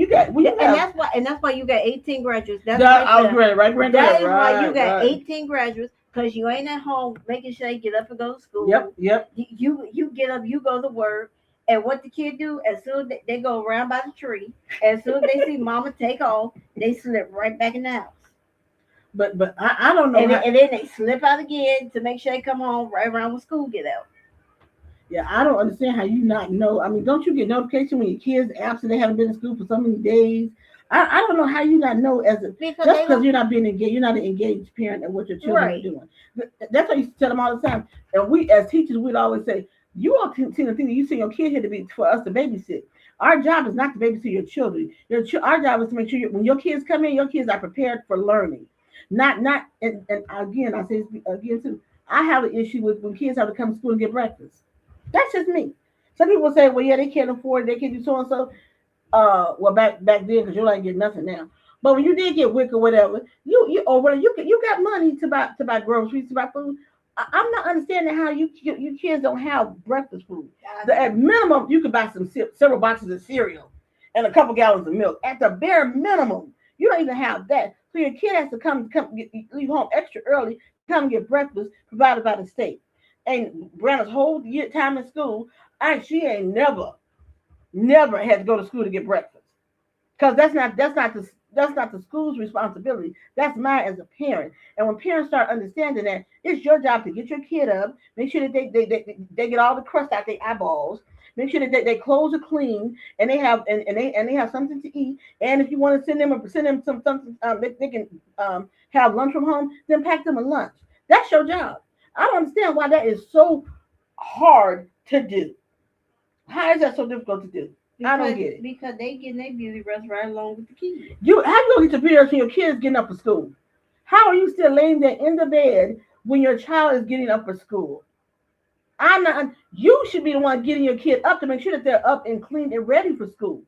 why you got 18 graduates. That's I was ready, right? That is why you got 18 graduates, because you ain't at home making sure they get up and go to school. Yep. You get up, you go to work, and what the kid do? As soon as they go around by the tree, as soon as they see mama take off, they slip right back in the house. But I don't know. And then they slip out again to make sure they come home right around when school get out. Yeah, I don't understand how you not know. I mean, don't you get notification when your kids absent? They haven't been in school for so many days. I don't know how you not know because you're not being engaged. You're not an engaged parent at what your children are doing. That's what I used to tell them all the time. And we as teachers, we'd always say, you all continue to think that you send your kid here to be for us to babysit. Our job is not to babysit your children. Our job is to make sure when your kids come in, your kids are prepared for learning. Not and again, I say this again too. I have an issue with when kids have to come to school and get breakfast. That's just me. Some people say, well, yeah, they can't afford it, they can't do so and so. Well, back then, because you don't get nothing now. But when you did get WIC or whatever, you got money to buy groceries, to buy food. I'm not understanding how you kids don't have breakfast food. At minimum, you could buy several boxes of cereal and a couple gallons of milk. At the bare minimum, you don't even have that. So your kid has to leave home extra early, come and get breakfast provided by the state. And Brianna's whole time in school, she ain't never had to go to school to get breakfast, because that's not the school's responsibility. That's mine as a parent. And when parents start understanding that, it's your job to get your kid up, make sure that they get all the crust out their eyeballs, make sure that their clothes are clean, and they have something to eat. And if you want to send them something, they can have lunch from home, then pack them a lunch. That's your job. I don't understand why that is so hard to do. How is that so difficult to do? I don't get it. Because they getting their beauty rest right along with the kids. How you gonna get your beauty rest when your kids getting up for school? How are you still laying there in the bed when your child is getting up for school? I'm not. You should be the one getting your kid up to make sure that they're up and clean and ready for school.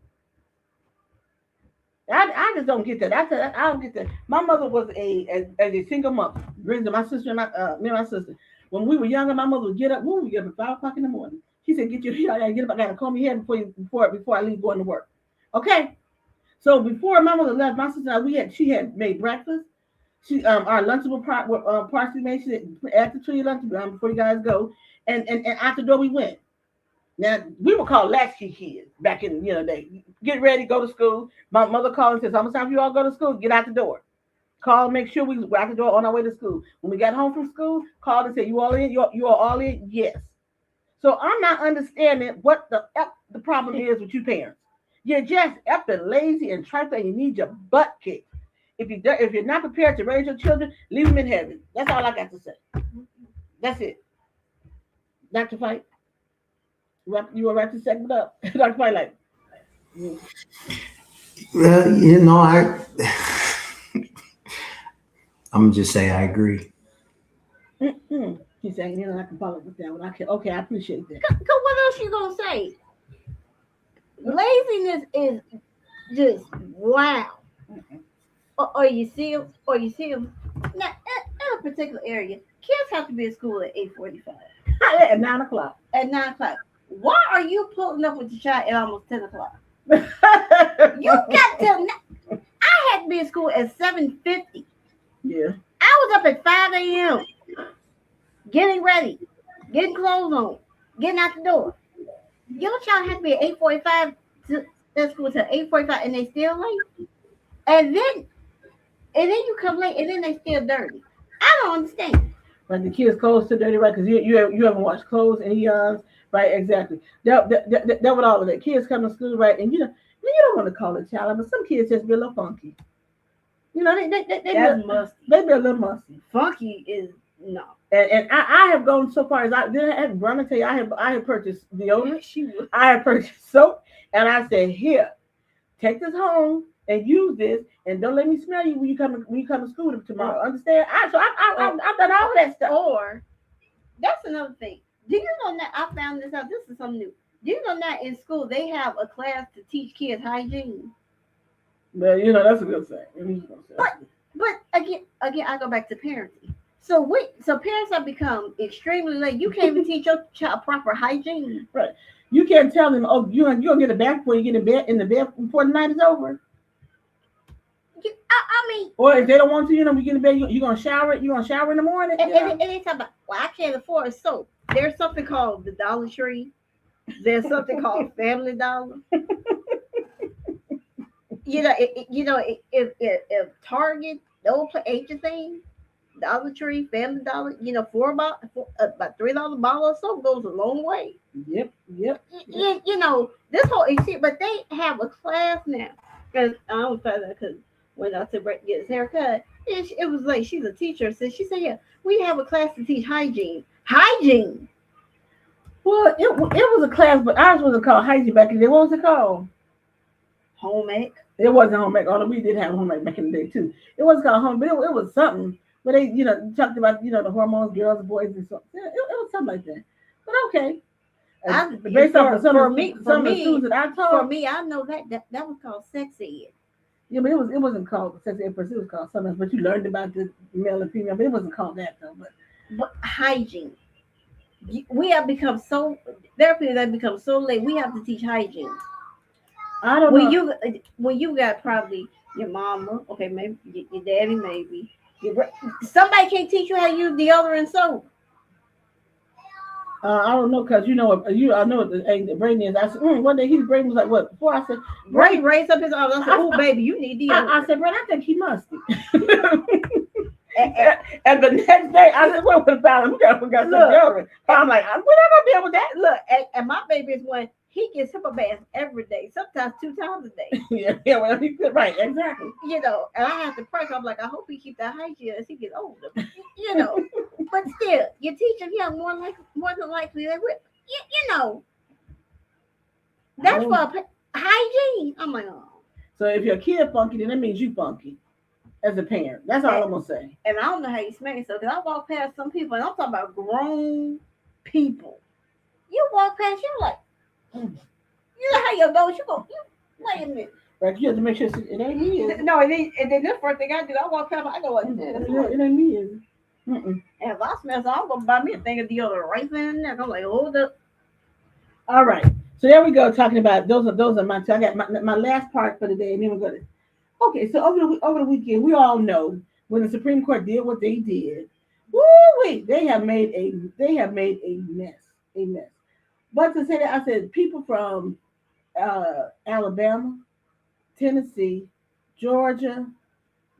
I just don't get that. I don't get that. My mother was a single mother. My sister and me and my sister. When we were younger, my mother would get up. We get up at 5 o'clock in the morning. She said, "Get your hair. I gotta get up. I gotta comb your hair before I leave going to work." Okay. So before my mother left, my sister and I, she had made breakfast. Our lunchable partially made. She said, "After to your lunch before you guys go," and out the door we went. Now, we were called latchkey kids back in the day. Get ready, go to school. My mother called and says, "How much time you all go to school? Get out the door." Call, make sure we were out the door on our way to school. When we got home from school, called and said, "You all in? You are all in?" Yes. So I'm not understanding what the problem is with you parents. You're just effing lazy and trifling. You need your butt kicked. If you're not prepared to raise your children, leave them in heaven. That's all I got to say. That's it. Dr. Fight, you were wrap this segment up. Dr. Fight, like. Well, I'm just say I agree. He's saying, I can follow up with that one. Okay, I appreciate that. Cause what else you gonna say? Laziness is just wow. Or you see them. Now, in a particular area, kids have to be at school at 8:45. At 9 o'clock. At 9 o'clock. Why are you pulling up with your child at almost 10 o'clock? You got to. I had to be at school at 7:50. Yeah. I was up at 5 a.m. getting ready, getting clothes on, getting out the door. Your child had to be at 8:45 to school till 8:45, and they still late. And then you come late, and then they still dirty. I don't understand. Like the kids' clothes still dirty, right? Because you haven't washed clothes in eons, right? Exactly. That with all of that, kids come to school, right? And You don't want to call it child, but some kids just be a little funky. You know, That's musty. They be a little musty. Funky is no. And I have gone so far as I didn't run and tell you I have purchased deodorant. I have purchased soap, and I said, here, take this home and use this, and don't let me smell you when you come to school tomorrow. Understand? I've done all that stuff. Or that's another thing. Do you know that I found this out? This is something new. Do you know that in school they have a class to teach kids hygiene? Well, you know that's a good thing. But again, I go back to parenting. So parents have become extremely late. You can't even teach your child proper hygiene. Right. You can't tell them, oh, you're gonna get a bath before you get in the bed before the night is over. I mean, or if they don't want to, you get in bed, you're gonna shower. You're gonna shower in the morning. And they talk about, well, I can't afford soap. There's something called the Dollar Tree. There's something called Family Dollar. If Target, the old age thing, Dollar Tree, Family Dollar, about $3 bottle of soap goes a long way. Yep. This whole but they have a class now. Because I don't find that because when I said Brett get his haircut, it was like she's a teacher. So she said, yeah, we have a class to teach hygiene. Hygiene. Well, it was a class, but ours wasn't called hygiene back in the day. What was it called? Home ec. It wasn't home ec, although we did have home ec back in the day too. It wasn't called home, but it was something. But they, talked about, the hormones, girls and boys and so. It was something like that. But okay. Based off of some of the students that I taught. For me, I know that was called sex ed. Yeah, but it wasn't called sex ed. It was called something else. But you learned about the male and female, but it wasn't called that though. But hygiene. We have become so therapy. They become so late. We have to teach hygiene. I don't know. When you got probably your mama, okay, maybe your daddy, maybe somebody can't teach you how to use deodorant and soap. I don't know, because I know what the brain is. I said, one day his brain was like, what? Before I said, Brain raised up his arms. I said, oh, baby, you need deodorant. I said, Brain, I think he musty. and the next day, I said, well, we got some deodorant. I'm like, we're not going to be able to that. Look, and my baby is one. He gets HIPAA baths every day, sometimes 2 times a day. yeah, well, he could, right, exactly. And I have to pray. I'm like, I hope he keep that hygiene as he gets older. But still, you teach him, more than likely they will. That's for hygiene. I'm like, oh. So if your kid funky, then that means you funky as a parent. That's all I'm gonna say. And I don't know how you smell yourself, because I walk past some people, and I'm talking about grown people. You walk past, you're like. You know how your nose, you go, wait a minute. Right, you have to make sure it ain't me. No, and then the first thing I do, I walk past, I go, what is this? It ain't me. And if I smell something, I'm going to buy me a thing of deodorant right then and there. I'm like, hold up. All right. So there we go, talking about, those are my two. I got my last part for the day, and then we're going to. Okay, so over the weekend, we all know when the Supreme Court did what they did. Woo-wee, they have made a mess. But to say that, I said people from Alabama, Tennessee, Georgia,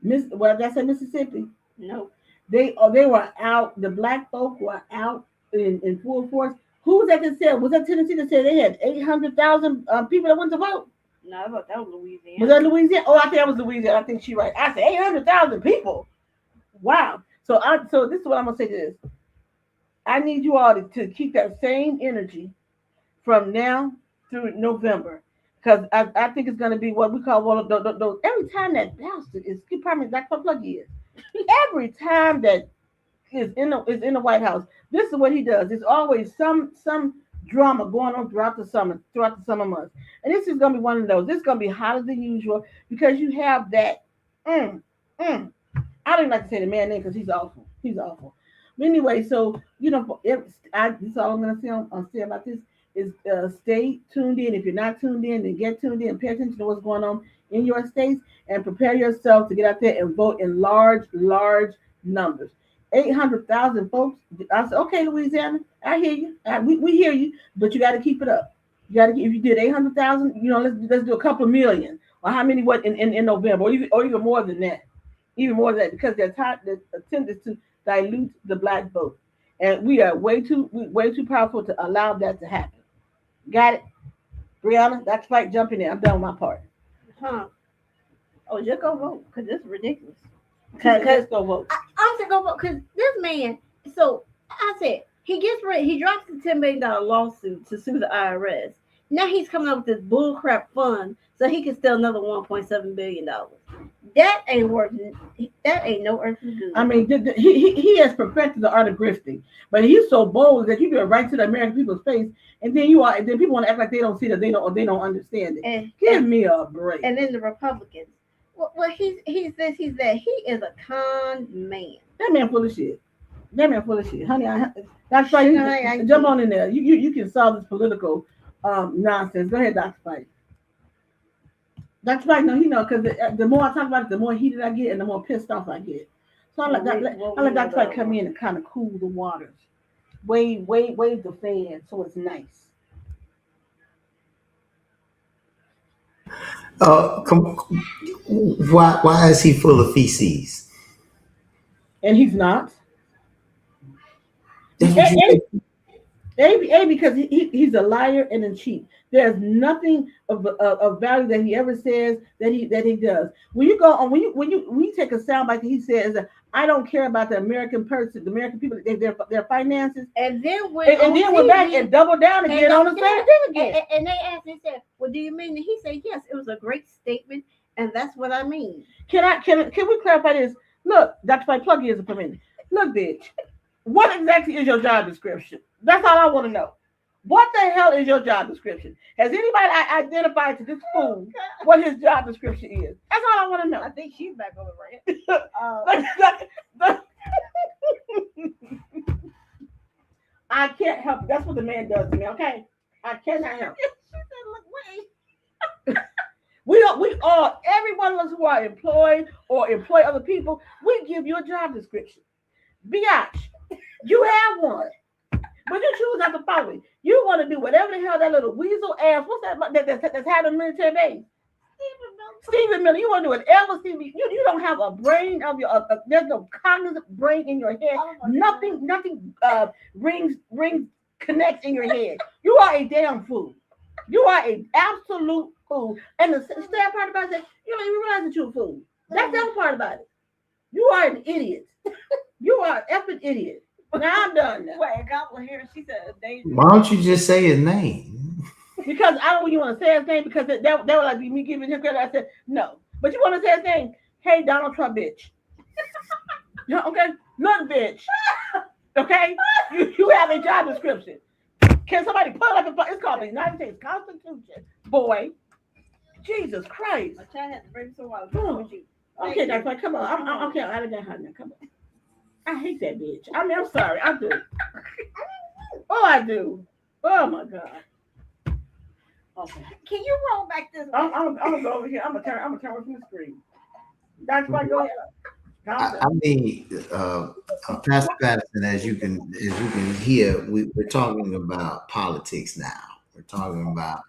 did I say Mississippi? No. They were out. The black folk were out in full force. Who was that said? Was that Tennessee that said they had 800,000 people that went to vote? No, I thought that was Louisiana. Was that Louisiana? Oh, I think that was Louisiana. I think she's right. I said 800,000 people. Wow. So this is what I'm gonna say to this. I need you all to keep that same energy from now through November, because I think it's going to be what we call one of those. Every time that bastard is, probably like plug is. Every time that is in the White House, this is what he does. There's always some drama going on throughout the summer months, and this is going to be one of those. This is going to be hotter than usual because you have that. I don't even like to say the man name because he's awful. But anyway, so this is all I'm going to say about this. Is stay tuned in. If you're not tuned in, then get tuned in. Pay attention to what's going on in your states and prepare yourself to get out there and vote in large numbers. 800,000 folks. I said, okay, Louisiana, I hear you. We hear you, but you got to keep it up. If you did 800,000, let's do a couple of million, or how many? What in November, or even more than that, because they're attempted to dilute the black vote, and we are way too powerful to allow that to happen. Got it? Brianna, that's right. Jump in there. I'm done with my part. Huh? Oh, just go vote because this is ridiculous. Cause Because go vote. I'm to go vote because this man. So I said he gets ready. He drops the $10 million lawsuit to sue the IRS. Now he's coming up with this bullcrap fund so he can steal another $1.7 billion. That ain't working. That ain't no earthly good. I mean, he has perfected the art of grifting, but he's so bold that you go right to the American people's face, and then then people want to act like they don't see that they don't understand it. And Give me a break. And then the Republicans. Well, he's this, he's that. He is a con man. That man full of shit. That man full of shit, honey. That's right. I Jump on in there. You can solve this political nonsense. Go ahead, Dr. Fight. That's right. No, because the more I talk about it, the more heated I get and the more pissed off I get. So I let Dr. Fight come in and kind of cool the waters. Wave the fan so it's nice. Why is he full of feces? And he's not. That's what you think? Because he's a liar and a cheat. There's nothing of value that he ever says that he does. When you go on, when you take a soundbite that he says, I don't care about the American person, the American people, their finances, and then we're back and double down again on the same thing again. And they asked, they said, "Well, do you mean?" And he said, "Yes, it was a great statement, and that's what I mean." Can we clarify this? Look, Dr. Fight, plug ears for a minute. Look, bitch, what exactly is your job description? That's all I want to know. What the hell is your job description? Has anybody identified to this fool what his job description is? That's all I want to know. I think she's back on the rant. I can't help it. That's what the man does to me, okay? I cannot help it. She said, "Look, wait." We all, every one of us who are employed or employ other people, we give you a job description. Biatch, you have one. But you choose not to follow it. You want to do whatever the hell that little weasel ass, what's that's had a military base? Stephen Miller. You want to do whatever Stephen. You don't have a brain of your. There's no cognitive brain in your head. Nothing rings connects in your head. You are a damn fool. You are an absolute fool. And the sad part about that, you don't even realize that you're a fool. That's the other part about it. You are an idiot. You are an effing idiot. Now I'm done now. Wait, a goblin here. She said, "Why don't you just say his name?" Because I don't want you want to say his name because that would like be me giving him credit. I said no, but you want to say his name? Hey, Donald Trump, bitch. Okay, look, bitch. Okay, you have a job description. Can somebody pull up? It's called the United States Constitution, boy. Jesus Christ. My child had to bring some water. Okay, that's right. Come on. I'm okay. I got her now. Come on. I hate that bitch. I mean, I'm sorry. I do. Oh, I do. Oh my God. Okay. Can you roll back this way? I'm gonna go over here. I'm gonna turn away from the screen. That's why. Go ahead. I mean, Pastor Patterson, as you can hear, we're talking about politics now. We're talking about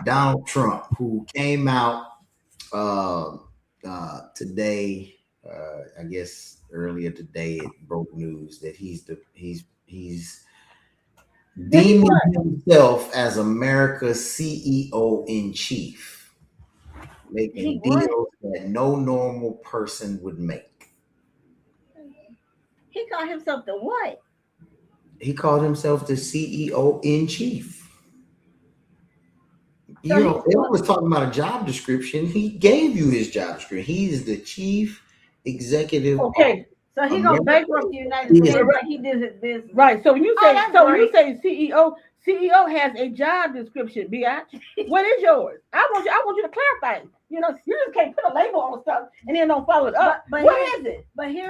Donald Trump, who came out today. I guess earlier today it broke news that he's deeming himself as America's CEO in chief, making deals that no normal person would make. He called himself the what? He called himself the CEO in chief. So everyone was talking about a job description. He gave you his job description. He's the chief executive. Okay. So he gonna bankrupt the United States like he did his business. Right. So when you say when you say CEO has a job description, biatch. What is yours? I want you to clarify it. You just can't put a label on stuff and then don't follow it up. But what is it? But you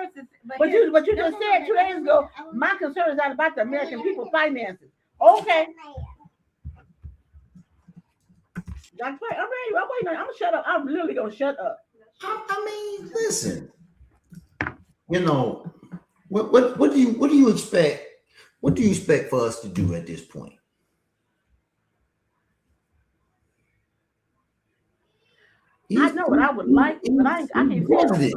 just said 2 days ago, my concern is not about the American people's finances. Okay. I'm ready. I'm waiting. I'm gonna shut up. I'm literally gonna shut up. I mean, listen. What do you expect? What do you expect for us to do at this point? I know what I would like, but I can't say it.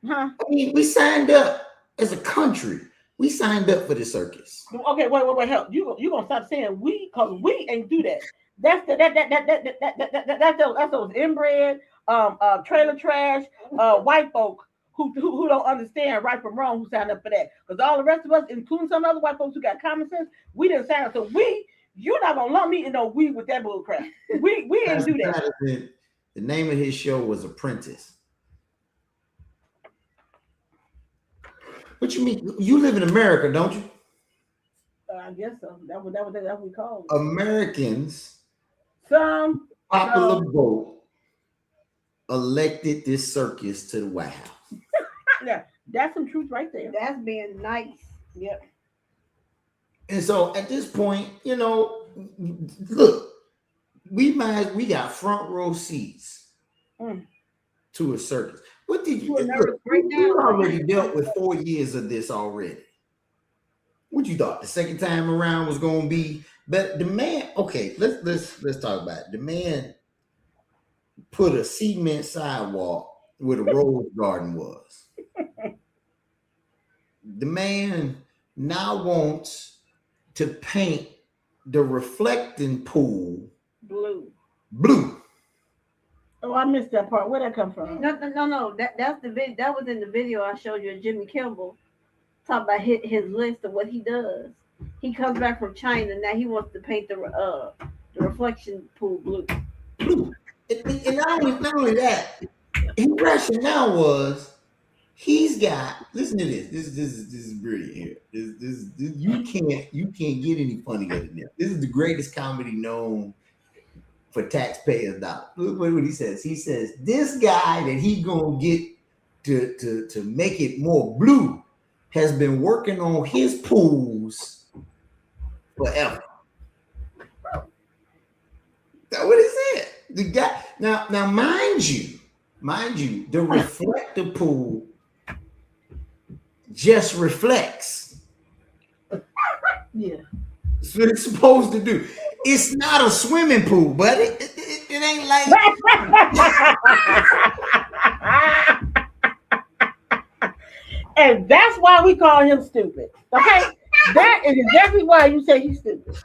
Huh? I mean, we signed up as a country. We signed up for the circus. Okay, wait. Help. You gonna stop saying we, because we ain't do that. That's that's those inbred, trailer trash, white folk who don't understand right from wrong who signed up for that. Because all the rest of us, including some other white folks who got common sense, we didn't sign up. So you're not gonna lump me in no we with that bull crap. We didn't do that. The name of his show was Apprentice. What you mean? You live in America, don't you? I guess so. That's what we call it. Americans, Some popular vote, elected this circus to the White House. Yeah, that's some truth right there. That's being nice. Yep. And so at this point, look, we got front row seats to a circus. What did you look? You already dealt with 4 years of this already. What you thought the second time around was gonna be? But the man, okay, let's talk about it. The man put a cement sidewalk where the rose garden was. The man now wants to paint the reflecting pool blue. Oh, I missed that part. Where'd that come from? No. That's the video. That was in the video I showed you of Jimmy Kimmel. Talk about his list of what he does. He comes back from China. Now he wants to paint the reflection pool blue. And not only that, his rationale was he's got. Listen to this. This is brilliant here. This you can't get any funnier than this. This is the greatest comedy known for taxpayers' dollars. Look what he says. He says this guy that he gonna get to make it more blue has been working on his pools forever. That's what he said. The guy now, mind you, the reflector pool just reflects. Yeah. That's what it's supposed to do. It's not a swimming pool, but it ain't like. And that's why we call him stupid. Okay? That is exactly why you say he's stupid.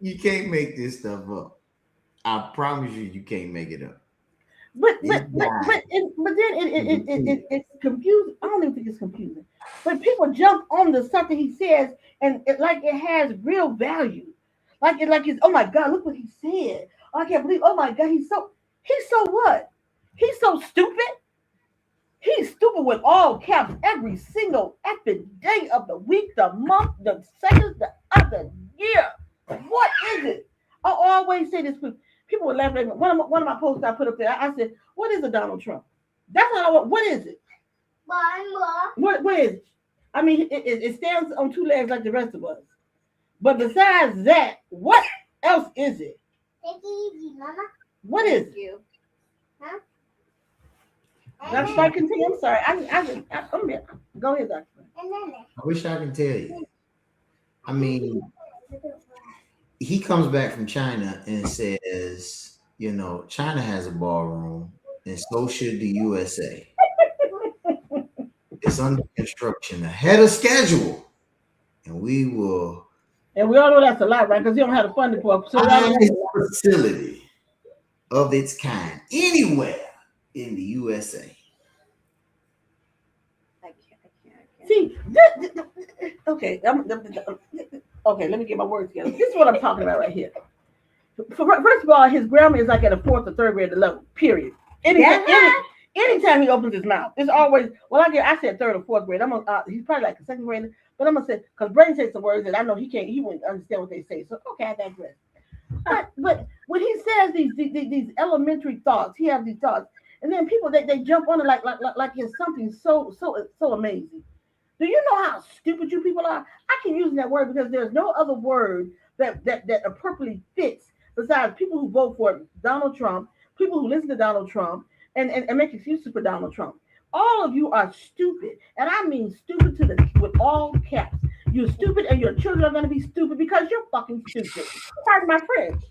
You can't make this stuff up. I promise you can't make it up. But then it's confusing. I don't even think it's confusing. But people jump on the stuff that he says and it has real value. Like it's oh my God, look what he said. Oh, I can't believe, oh my God, he's so what? He's so stupid. He's stupid with all caps every single effing day of the week, the month, the second, the other year. What is it? I always say this. People would laugh at me. One of my posts I put up there, I said, what is a Donald Trump? That's what is it? What is it? I mean, it stands on two legs like the rest of us. But besides that, what else is it? Take it easy, Mama. What is it? Huh? Dr. Spike, continue. I'm sorry. I'm go ahead, Dr. I wish I could tell you. I mean, he comes back from China and says, China has a ballroom, and so should the USA. It's under construction ahead of schedule, and we will. And we all know that's a lot, right? Because you don't have the funding for it. So facility of its kind anywhere in the USA. I can't. See, okay. Okay, let me get my words together. This is what I'm talking about right here. First of all, his grammar is like at a 4th or 3rd grade level. Period. Anytime he opens his mouth, it's always. Well, I said 3rd or 4th grade. He's probably like a 2nd grader, but I'm gonna say because Braden says some words that I know he wouldn't understand what they say. So okay, I digress. But when he says these elementary thoughts, he has these thoughts, and then people they jump on it like it's something so amazing. Do you know how stupid you people are? I keep using that word because there's no other word that appropriately fits besides people who vote for Donald Trump, people who listen to Donald Trump, and make excuses for Donald Trump. All of you are stupid, and I mean stupid with all caps. You're stupid, and your children are going to be stupid because you're fucking stupid. Pardon my French.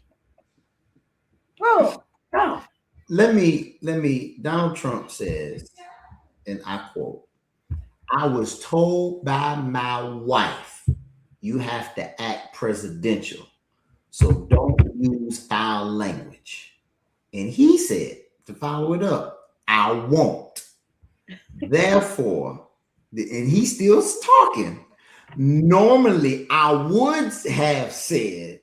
Oh, God. Let me. Donald Trump says, and I quote, "I was told by my wife, you have to act presidential. So don't use foul language. And he said, to follow it up, I won't. Therefore, and he's still talking. Normally, I would have said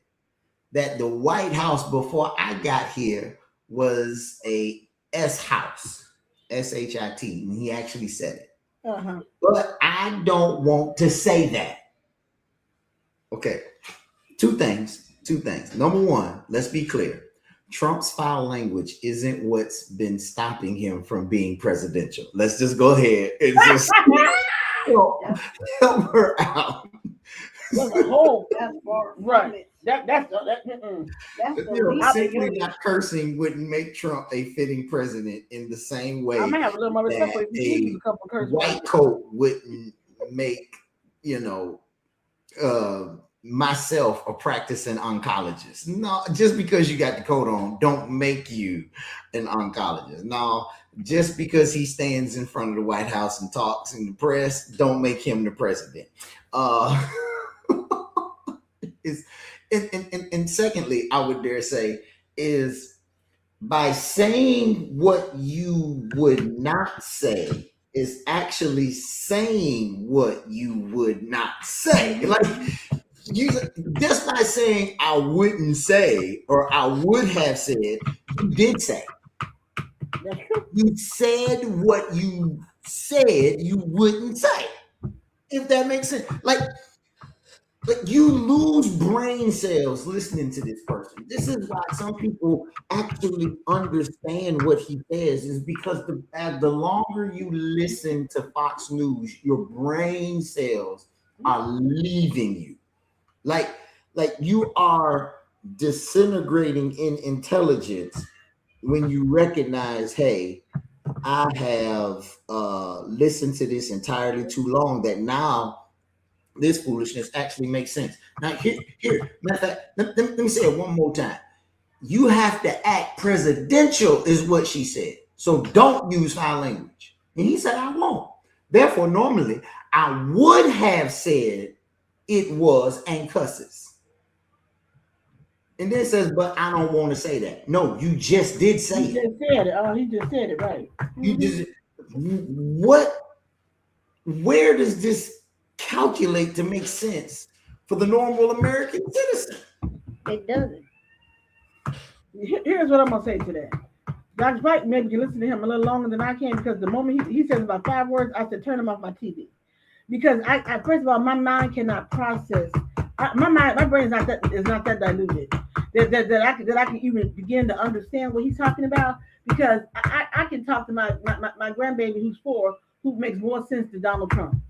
that the White House before I got here was a S house, SHIT. And he actually said it. But I don't want to say that. Okay. Two things. Number one, let's be clear. Trump's foul language isn't what's been stopping him from being presidential. Let's just go ahead and just help her out. That's a whole that's far right. That's Simply not cursing wouldn't make Trump a fitting president in the same way I might have a little more respect for a white coat wouldn't make, myself a practicing oncologist. No, just because you got the coat on, don't make you an oncologist. No, just because he stands in front of the White House and talks in the press, don't make him the president. And secondly, I would dare say is by saying what you would not say is actually saying what you would not say. Like you just by saying I wouldn't say or I would have said, you did say. You said what you said you wouldn't say. If that makes sense. Like you lose brain cells listening to this person. This is why some people actually understand what he says, is because the longer you listen to Fox News, your brain cells are leaving you. Like you are disintegrating in intelligence when you recognize, hey, I have listened to this entirely too long that now this foolishness actually makes sense. Now, here, matter of fact, let me say it one more time. You have to act presidential, is what she said. So don't use foul language. And he said, I won't. Therefore, normally, I would have said it was and cusses. And then says, but I don't want to say that. No, you just did say it. Just said it. Oh, he just said it, right. You just, where does this calculate to make sense for the normal American citizen? It doesn't. Here's what I'm gonna say to that. Dr. White maybe can listen to him a little longer than I can, because the moment he says about 5 words, I said turn him off my TV. Because I first of all, my mind cannot process. My brain is not that diluted that I can even begin to understand what he's talking about. Because I can talk to my grandbaby who's 4, who makes more sense than Donald Trump.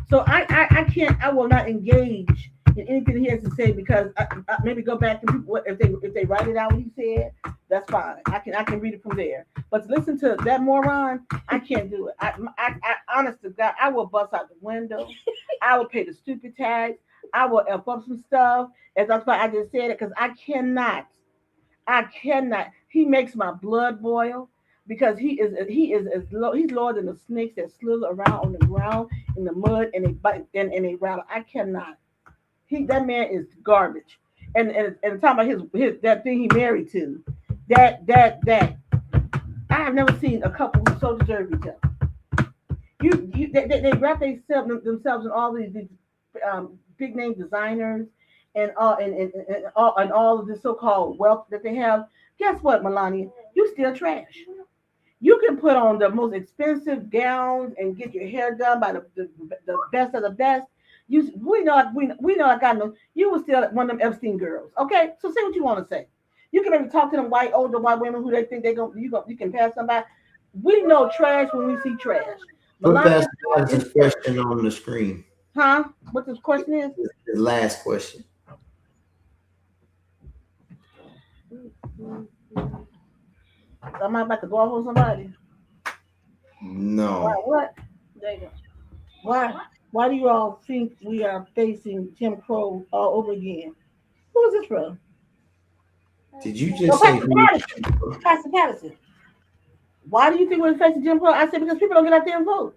So I will not engage in anything he has to say, because I maybe go back and if they write it out what he said, that's fine. I can read it from there. But to listen to that moron, I can't do it. I honest to God, I will bust out the window. I will pay the stupid tax. I will F up some stuff. And that's why I just said it, because I cannot. He makes my blood boil. Because he's lower than the snakes that slither around on the ground in the mud and they bite and they rattle. I cannot. That man is garbage. And talking about his that thing he married to, that I have never seen a couple who so deserve each other. They wrap themselves in all these big name designers and all of this so-called wealth that they have. Guess what, Melania? You still trash. You can put on the most expensive gowns and get your hair done by the best of the best. We know I got no. You were still one of them Epstein girls. Okay, so say what you want to say. You can maybe talk to them older white women who they think you can pass somebody. We know trash when we see trash. Put Pastor question on the screen. Huh? What this question is? The last question. Am I about to go off on somebody? No. What? There you go. Why? Why do you all think we are facing Jim Crow all over again? Who is this from? Did you just say Pastor Patterson? Why do you think we're facing Jim Crow? I said because people don't get out there and vote.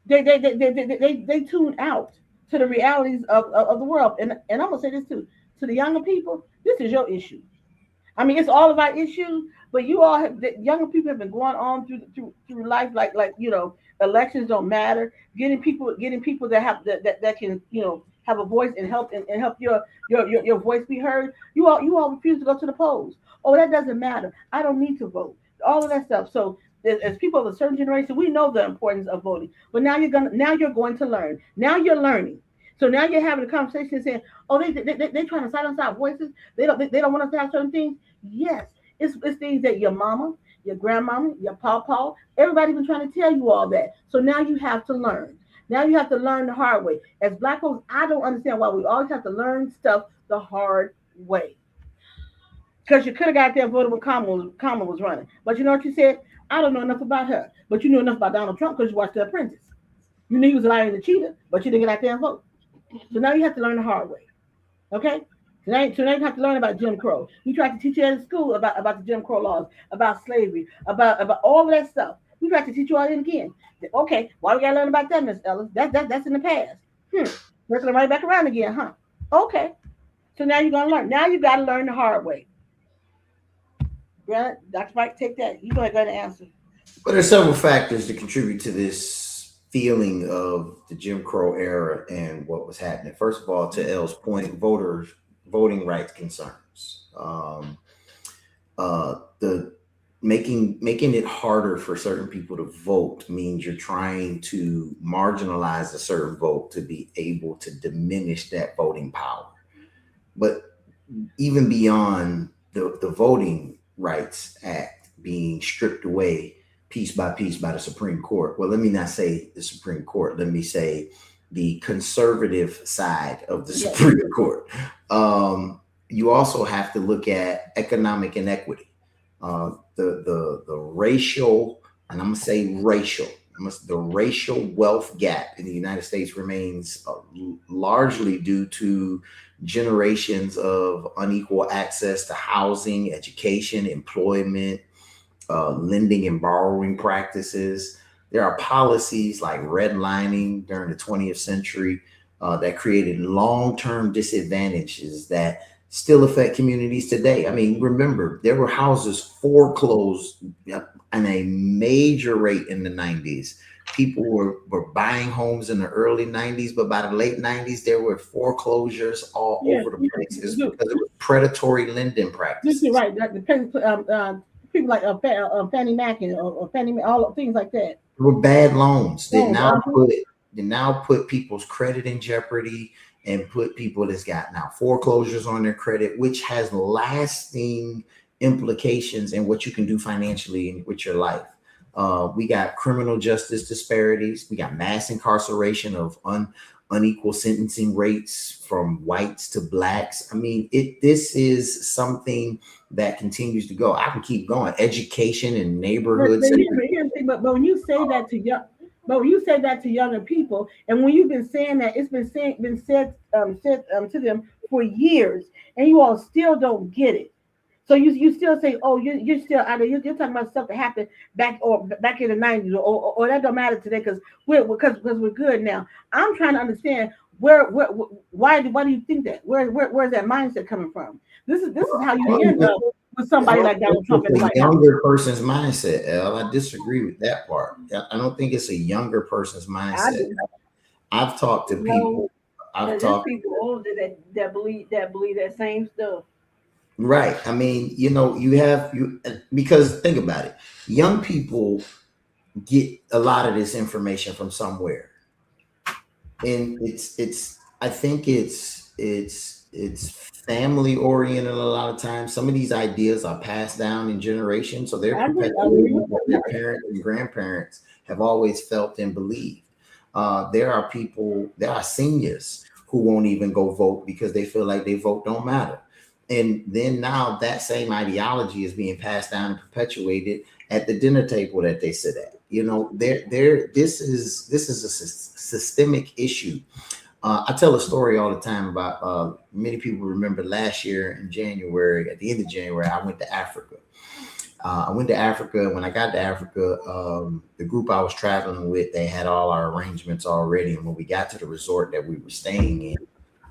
They tune out to the realities of the world. And I'm gonna say this too. to the younger people, this is your issue. I mean, it's all of our issues, but you all have the younger people have been going on through life like elections don't matter. Getting people that that can have a voice and help your voice be heard. You all refuse to go to the polls. Oh, that doesn't matter. I don't need to vote. All of that stuff. So as people of a certain generation, we know the importance of voting. But now you're going to learn. Now you're learning. So now you're having a conversation saying, "Oh, they trying to silence our voices. They don't want us to have certain things." Yes, it's things that your mama, your grandmama, your papa, everybody been trying to tell you all that. So now you have to learn. Now you have to learn the hard way. As black folks, I don't understand why we always have to learn stuff the hard way. Because you could have got there and voted when Kamala was running. But you know what you said? I don't know enough about her. But you knew enough about Donald Trump because you watched The Apprentice. You knew he was a liar and a cheater, but you didn't get out there and vote. So now you have to learn the hard way. Okay? So now you have to learn about Jim Crow. We tried to teach you in school about the Jim Crow laws, about slavery, about all of that stuff. We tried to teach you all that again. Okay, why we gotta learn about that, Miss Ellis? That's in the past. Circling right back around again, huh? Okay. So now you're gonna learn. Now you gotta learn the hard way. Brother, Dr. Mike, take that. You go ahead and answer. But there's several factors that contribute to this feeling of the Jim Crow era and what was happening. First of all, to L's point, voting rights concerns. The making it harder for certain people to vote means you're trying to marginalize a certain vote to be able to diminish that voting power. But even beyond the Voting Rights Act being stripped away piece by piece by the Supreme Court. Well, let me not say the Supreme Court. Let me say the conservative side of the Supreme Court. You also have to look at economic inequity, the racial, and I'm gonna say racial. The racial wealth gap in the United States remains largely due to generations of unequal access to housing, education, employment, lending and borrowing practices. There are policies like redlining during the 20th century that created long-term disadvantages that still affect communities today. I mean, remember, there were houses foreclosed at a major rate in the 90s. People were buying homes in the early 90s, but by the late 90s, there were foreclosures all over the place. It's because it was predatory lending practices. You're right. That depends. People like Fannie Mac or Fannie Mae, all things like that. They were bad loans that now put people's credit in jeopardy and put people that's got now foreclosures on their credit, which has lasting implications in what you can do financially with your life. We got criminal justice disparities. We got mass incarceration of unequal sentencing rates from whites to blacks. I mean, this is something that continues to go. I can keep going. Education in neighborhoods. But when you say that to younger people, and when you've been saying that, it's been said to them for years, and you all still don't get it. So you still say, oh, you're still out there. You're talking about stuff that happened back in the 90s, or that don't matter today because we're good now. I'm trying to understand why do you think that? Where's that mindset coming from? This is how you end up with somebody like Donald Trump. It's a younger person's mindset, El. I disagree with that part. I don't think it's a younger person's mindset. I've talked to people. There's people older that believe that same stuff. Right. I mean, because think about it. Young people get a lot of this information from somewhere. And I think it's family oriented a lot of times. Some of these ideas are passed down in generations. So they're perpetuating what their parents and grandparents have always felt and believed. There are seniors who won't even go vote because they feel like their vote don't matter. And then now that same ideology is being passed down and perpetuated at the dinner table that they sit at. This is a systemic issue. I tell a story all the time about many people remember last year in January, at the end of January, I went to Africa. When I got to Africa, the group I was traveling with, they had all our arrangements already. And when we got to the resort that we were staying in,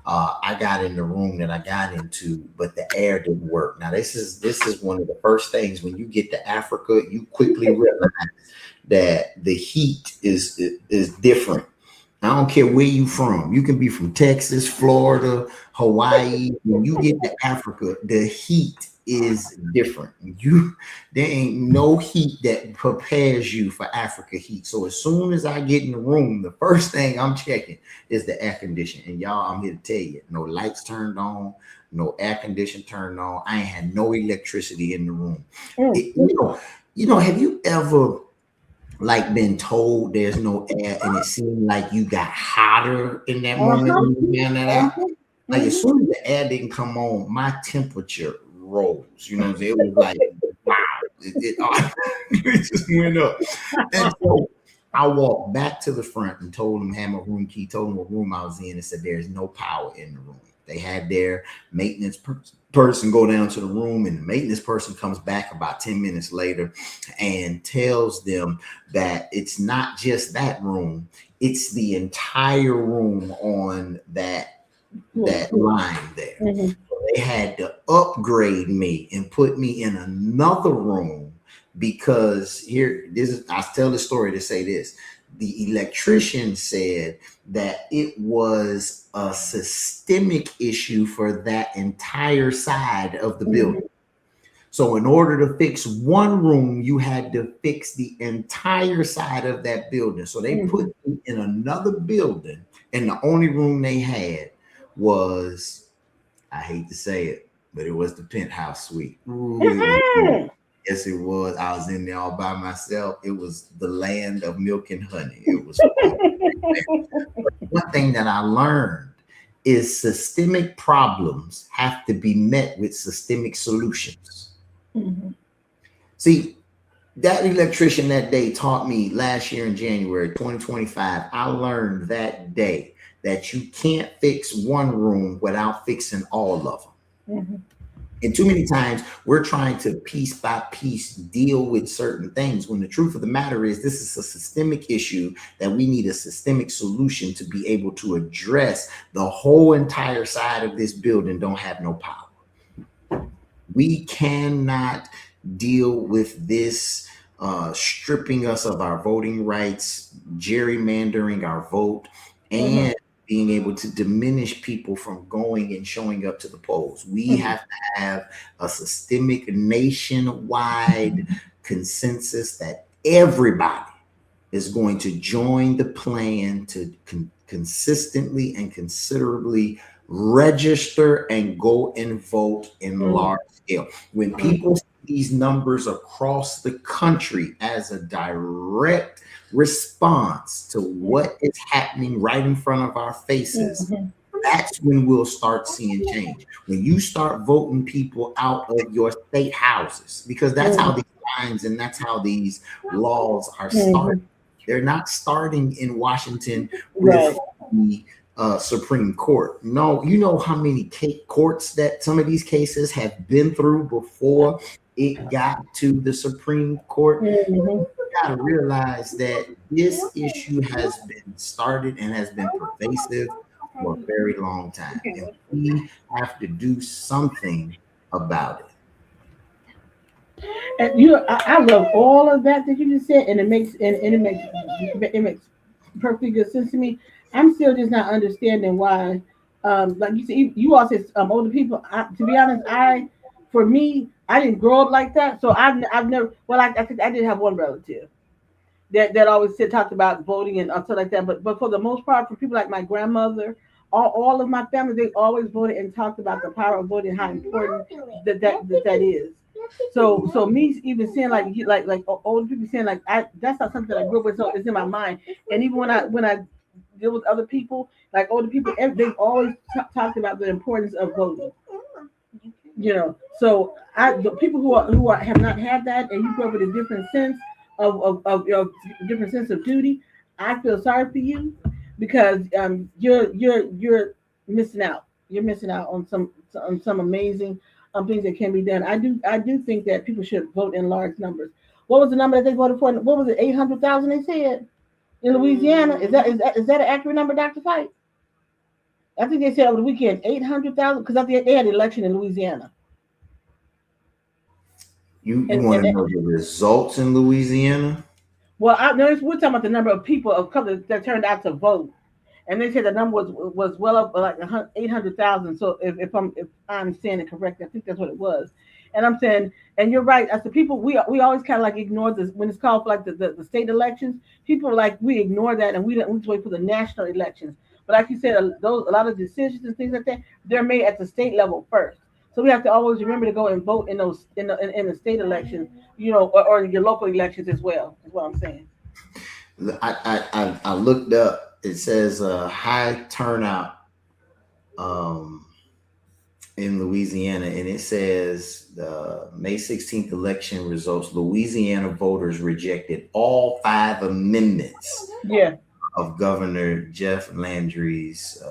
I got in the room that I got into, but the air didn't work. Now this is one of the first things when you get to Africa, you quickly realize that the heat is different. I don't care where you from. You can be from Texas, Florida, Hawaii. When you get to Africa, the heat is different. There ain't no heat that prepares you for Africa heat. So as soon as I get in the room, the first thing I'm checking is the air conditioning. And y'all, I'm here to tell you, no lights turned on, no air condition turned on. I ain't had no electricity in the room. Have you ever like been told there's no air and it seemed like you got hotter in that moment when you found that out? Like as soon as the air didn't come on, my temperature rose. You know what I'm saying? It was like wow, it just went up. And so I walked back to the front and told them, had my room key, told them what room I was in, and said there's no power in the room. They had their maintenance person go down to the room, and the maintenance person comes back about 10 minutes later and tells them that it's not just that room, it's the entire room on that line there. So they had to upgrade me and put me in another room because I tell the story to say this. The electrician said that it was a systemic issue for that entire side of the building. So in order to fix one room, you had to fix the entire side of that building. So they put me in another building, and the only room they had was, I hate to say it, but it was the penthouse suite. Ooh, yes, it was. I was in there all by myself. It was the land of milk and honey. It was one thing that I learned is systemic problems have to be met with systemic solutions. See, that electrician that day taught me last year in January 2025. I learned that day that you can't fix one room without fixing all of them. And too many times we're trying to piece by piece deal with certain things when the truth of the matter is this is a systemic issue that we need a systemic solution to be able to address. The whole entire side of this building don't have no power. We cannot deal with this stripping us of our voting rights, gerrymandering our vote, and being able to diminish people from going and showing up to the polls. We have to have a systemic nationwide consensus that everybody is going to join the plan to consistently and considerably register and go and vote in large scale. When people see these numbers across the country as a direct response to what is happening right in front of our faces, that's when we'll start seeing change. When you start voting people out of your state houses, because that's how these lines and that's how these laws are started. They're not starting in Washington with the Supreme Court. No, you know how many courts that some of these cases have been through before it got to the Supreme Court. You got to realize that this issue has been started and has been pervasive for a very long time, and we have to do something about it. And I love all of that you just said, and it makes perfectly good sense to me. I'm still just not understanding why, like you said, you all said older people. To be honest, for me, I didn't grow up like that, so I've never. Well, I think I did have one relative that always talked about voting and stuff like that. But for the most part, for people like my grandmother, all of my family, they always voted and talked about the power of voting, how important that is. So me even saying like older people saying like that's not something I grew up with, so it's in my mind. And even when I deal with other people, like older people, they've always talked about the importance of voting. So the people who have not had that, and you grew up with a different sense of different sense of duty, I feel sorry for you because you're missing out. You're missing out on some amazing things that can be done. I do think that people should vote in large numbers. What was the number that they voted for? What was it? 800,000 they said in Louisiana. Is that an accurate number, Dr. Fight? I think they said over the weekend 800,000 because I think they had an election in Louisiana. You And, want and, to know the results in Louisiana? well, I noticed we're talking about the number of people of color that turned out to vote, and they said the number was well up like 800,000. So if I'm saying it correctly, I think that's what it was. And I'm saying, and you're right. As the people, we always kind of like ignore this when it's called for like the state elections. People are like we ignore that and we just wait for the national elections. But like you said, a lot of decisions and things like that they're made at the state level first. So we have to always remember to go and vote in those in the state elections, or your local elections as well. Is what I'm saying. I looked up. It says high turnout um, in Louisiana, and it says the May 16th election results. Louisiana voters rejected all 5 amendments Yeah. of Governor Jeff Landry's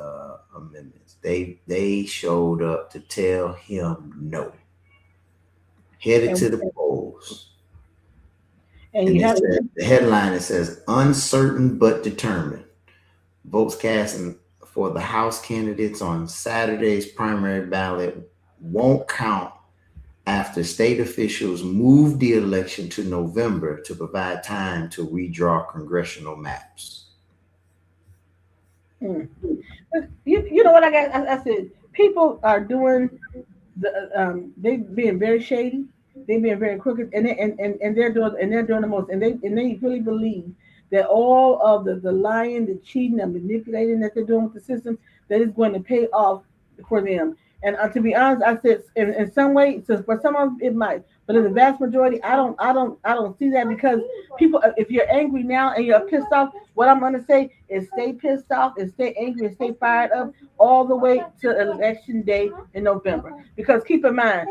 amendments. They showed up to tell him no. Headed And, to the polls. and And you have the headline, it says uncertain but determined. Votes cast for the House candidates on Saturday's primary ballot won't count after state officials moved the election to November to provide time to redraw congressional maps. you know what I got? I said people are doing they being very shady, they being very crooked, and they're doing the most, and they really believe that all of the lying, the cheating, and manipulating that they're doing with the system that is going to pay off for them. And to be honest, I said in some way, so for some of them it might, but in the vast majority, I don't see that because people, if you're angry now and you're pissed off, what I'm gonna say is stay pissed off and stay angry and stay fired up all the way to election day in November. Because keep in mind,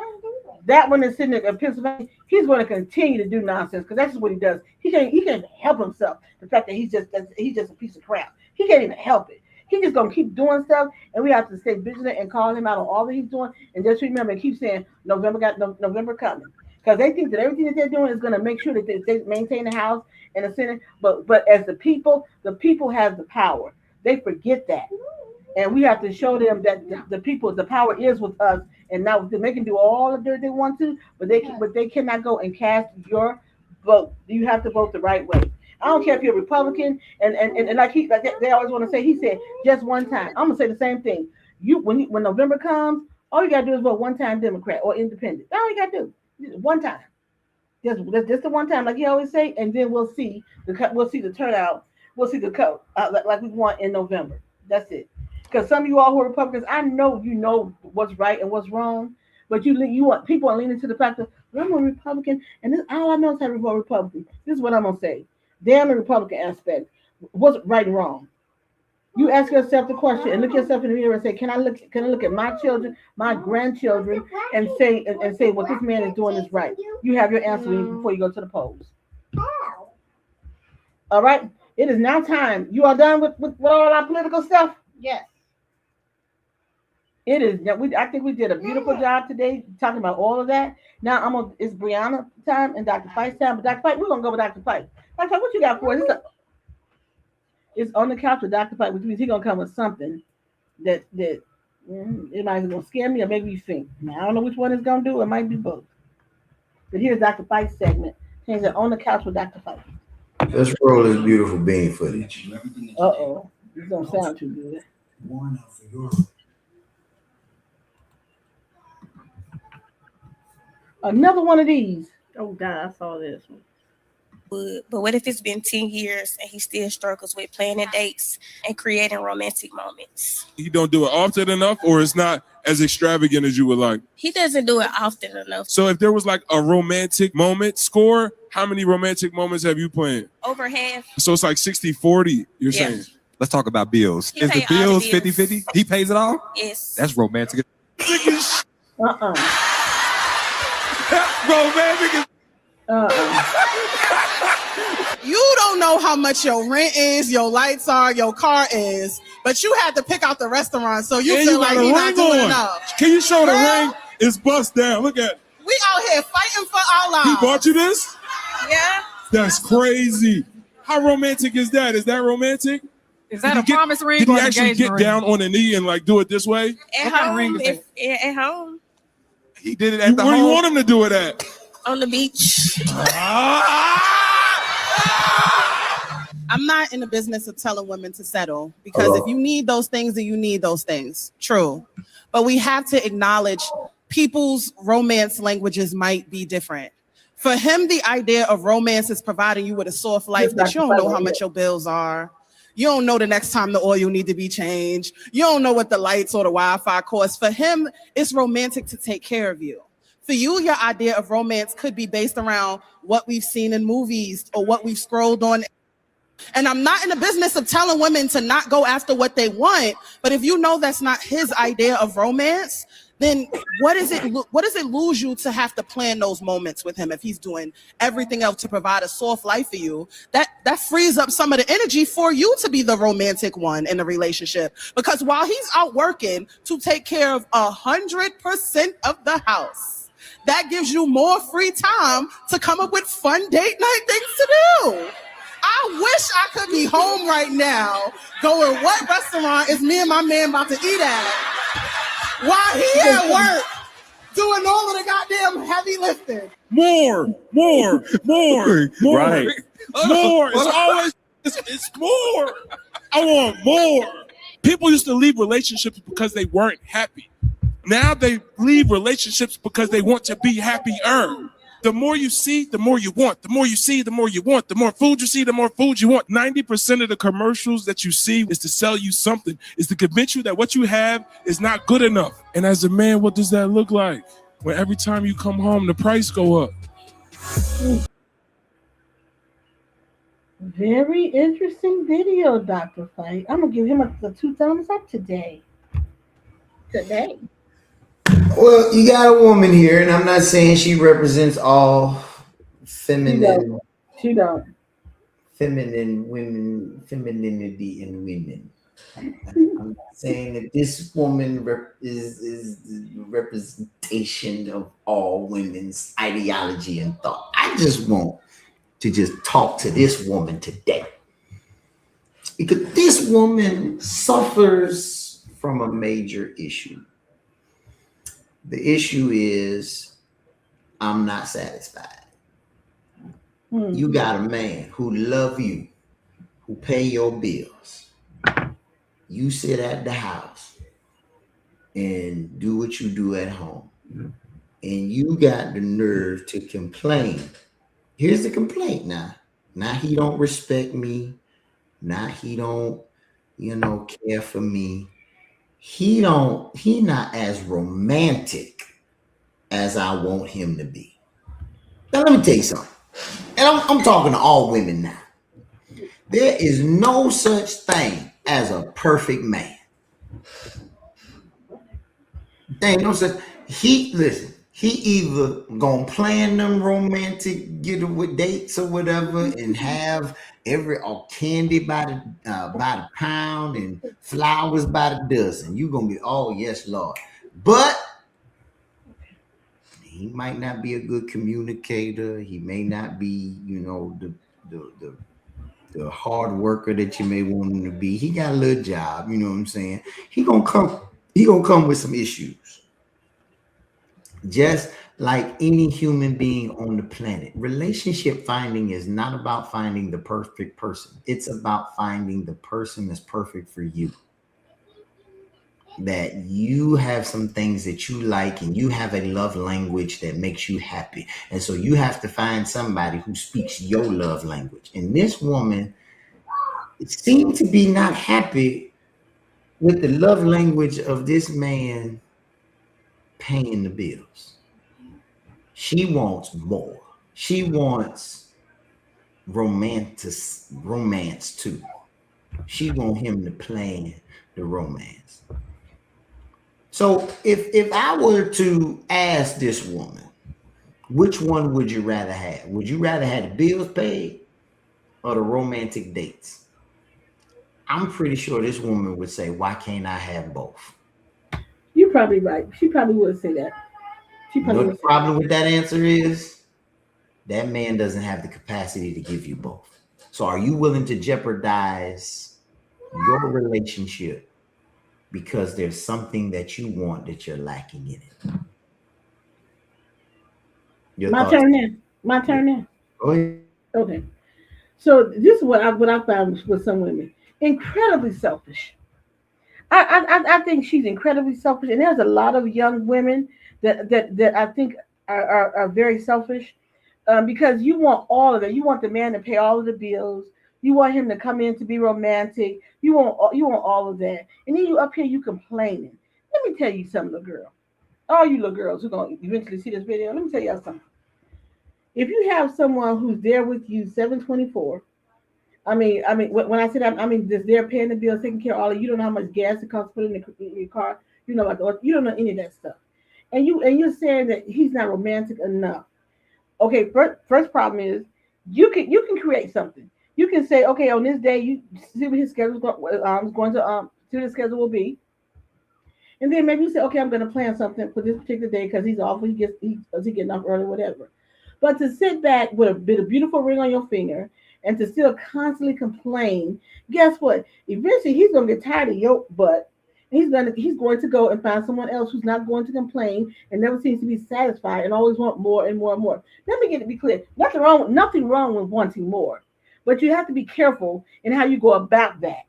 that one is sitting there in Pennsylvania, he's going to continue to do nonsense because that's just what he does. He can't help himself. The fact that he's just a piece of crap. He can't even help it. He's just gonna keep doing stuff, and we have to stay vigilant and call him out on all that he's doing. And just remember and keep saying November coming, because they think that everything that they're doing is going to make sure that they maintain the House and the Senate. But as the people have the power. They forget that. And we have to show them that the power is with us, and now they can do all the dirt they want to, but they cannot go and cast your vote. You have to vote the right way. I don't care if you're a Republican, and like they always want to say. He said just one time. I'm gonna say the same thing. When November comes, all you gotta do is vote one time Democrat or Independent. That's all you gotta do, one time. Just the one time, like you always say, and then we'll see the turnout. We'll see the cut like we want in November. That's it. Because some of you all who are Republicans, I know you know what's right and what's wrong, but you want people are leaning to the fact that I'm a Republican, and this all I know is how to vote Republican. This is what I'm gonna say. Damn the Republican aspect. What's right and wrong? You ask yourself the question and look yourself in the mirror and say, Can I look at my children, my grandchildren, and say what this man is doing is right? You have your answer before you go to the polls. All right. It is now time. You are done with all our political stuff? Yes. It is. I think we did a beautiful job today talking about all of that. Now it's Brianna time and Dr. Fite's time. But Dr. Fite, we're gonna go with Dr. Fite. Dr. Fite, what you got for us? It's on the couch with Dr. Fite, which means he's gonna come with something that it might be gonna scare me or make me think. Now, I don't know which one it's gonna do. It might be both. But here's Dr. Fite's segment. Change it on the couch with Dr. Fite. Let's roll this beautiful bean footage. Uh-oh. This don't sound too good. Another one of these. Oh God, I saw this one. But what if it's been 10 years and he still struggles with planning dates and creating romantic moments? You don't do it often enough, or it's not as extravagant as you would like? He doesn't do it often enough. So if there was like a romantic moment score, how many romantic moments have you planned? Over half. So it's like 60-40, you're saying? Let's talk about bills. He Is the pay all bills the bills. 50-50? He pays it all? Yes. That's romantic. Uh-uh. Romantic. You don't know how much your rent is, your lights are, your car is, but you had to pick out the restaurant, so you And feel you got like a you're not ring doing on. enough. Can you show the Girl. ring? It's bust down. Look at it. We out here fighting for our lives. He bought you this? Yeah. That's crazy. How romantic is that? Is that romantic? Is that a promise ring Did or he an actually engagement get down on a knee and like do it this way? At What kind of home, ring is at home, He did it at the Where you home. want him to do it at? on the beach. I'm not in the business of telling women to settle because if you need those things, then you need those things. True. But we have to acknowledge people's romance languages might be different. For him, the idea of romance is providing you with a soft life that you don't know how much your bills are. You don't know the next time the oil need to be changed. You don't know what the lights or the Wi-Fi cost. For him, it's romantic to take care of you. For you, your idea of romance could be based around what we've seen in movies or what we've scrolled on. And I'm not in the business of telling women to not go after what they want, but if you know that's not his idea of romance, then what does it lose you to have to plan those moments with him if he's doing everything else to provide a soft life for you? That frees up some of the energy for you to be the romantic one in the relationship. Because while he's out working to take care of 100% of the house, that gives you more free time to come up with fun date night things to do. I wish I could be home right now going, what restaurant is me and my man about to eat at? While he at work doing all of the goddamn heavy lifting. More. Right. More. It's more. I want more. People used to leave relationships because they weren't happy. Now they leave relationships because they want to be happier. The more you see, the more you want. The more you see, the more you want. The more food you see, the more food you want. 90% of the commercials that you see is to sell you something, is to convince you that what you have is not good enough. And as a man, what does that look like? When every time you come home, the price go up. Very interesting video, Dr. Fight. I'm gonna give him a 2 thumbs up today. Well, you got a woman here, and I'm not saying she represents all feminine. She don't. Feminine women, femininity in women. I'm not saying that this woman is the representation of all women's ideology and thought. I just want to just talk to this woman today because this woman suffers from a major issue. The issue is I'm not satisfied. You got a man who love you, who pay your bills. You sit at the house and do what you do at home. And you got the nerve to complain. Here's the complaint now. Now he don't respect me. Now he don't, care for me. He not as romantic as I want him to be. Now let me tell you something. And I'm talking to all women now. There is no such thing as a perfect man. There ain't no such. He either gonna plan them romantic getaway dates or whatever, and have every candy by the pound and flowers by the dozen. You gonna be, oh yes, Lord. But he might not be a good communicator. He may not be, the hard worker that you may want him to be. He got a little job, you know what I'm saying? He gonna come with some issues. Just like any human being on the planet. Relationship finding is not about finding the perfect person. It's about finding the person that's perfect for you. That you have some things that you like and you have a love language that makes you happy. And so you have to find somebody who speaks your love language. And this woman seemed to be not happy with the love language of this man paying the bills. She wants more. She wants romance too. She wants him to plan the romance. So if I were to ask this woman, which one would you rather have? Would you rather have the bills paid or the romantic dates? I'm pretty sure this woman would say, why can't I have both? You're probably right. She probably would say that. The problem with that answer is that man doesn't have the capacity to give you both. So are you willing to jeopardize your relationship because there's something that you want that you're lacking in it. Your My thoughts? turn now. My Yeah. turn now. Go ahead. Okay. So this is what I found with some women. Incredibly selfish. I think she's incredibly selfish, and there's a lot of young women that I think are very selfish, because you want all of it. You want the man to pay all of the bills. You want him to come in to be romantic. You want all of that, and then you up here you complaining. Let me tell you something, little girl. All you little girls who gonna eventually see this video. Let me tell y'all something. If you have someone who's there with you 7/24, I mean, when I say that, I mean just they're paying the bills, taking care of all of you. Don't know how much gas it costs to put in your car. You know about you don't know any of that stuff, and you're saying that he's not romantic enough. Okay, first problem is you can create something. You can say, okay, on this day you see what his schedule is going to see what his schedule will be, and then maybe you say, okay, I'm going to plan something for this particular day because he's off. He getting off early, whatever. But to sit back with a bit of beautiful ring on your finger and to still constantly complain, guess what? Eventually he's gonna get tired of your butt. And he's going to go and find someone else who's not going to complain and never seems to be satisfied and always want more and more and more. Let me get it be clear. Nothing wrong with wanting more. But you have to be careful in how you go about that.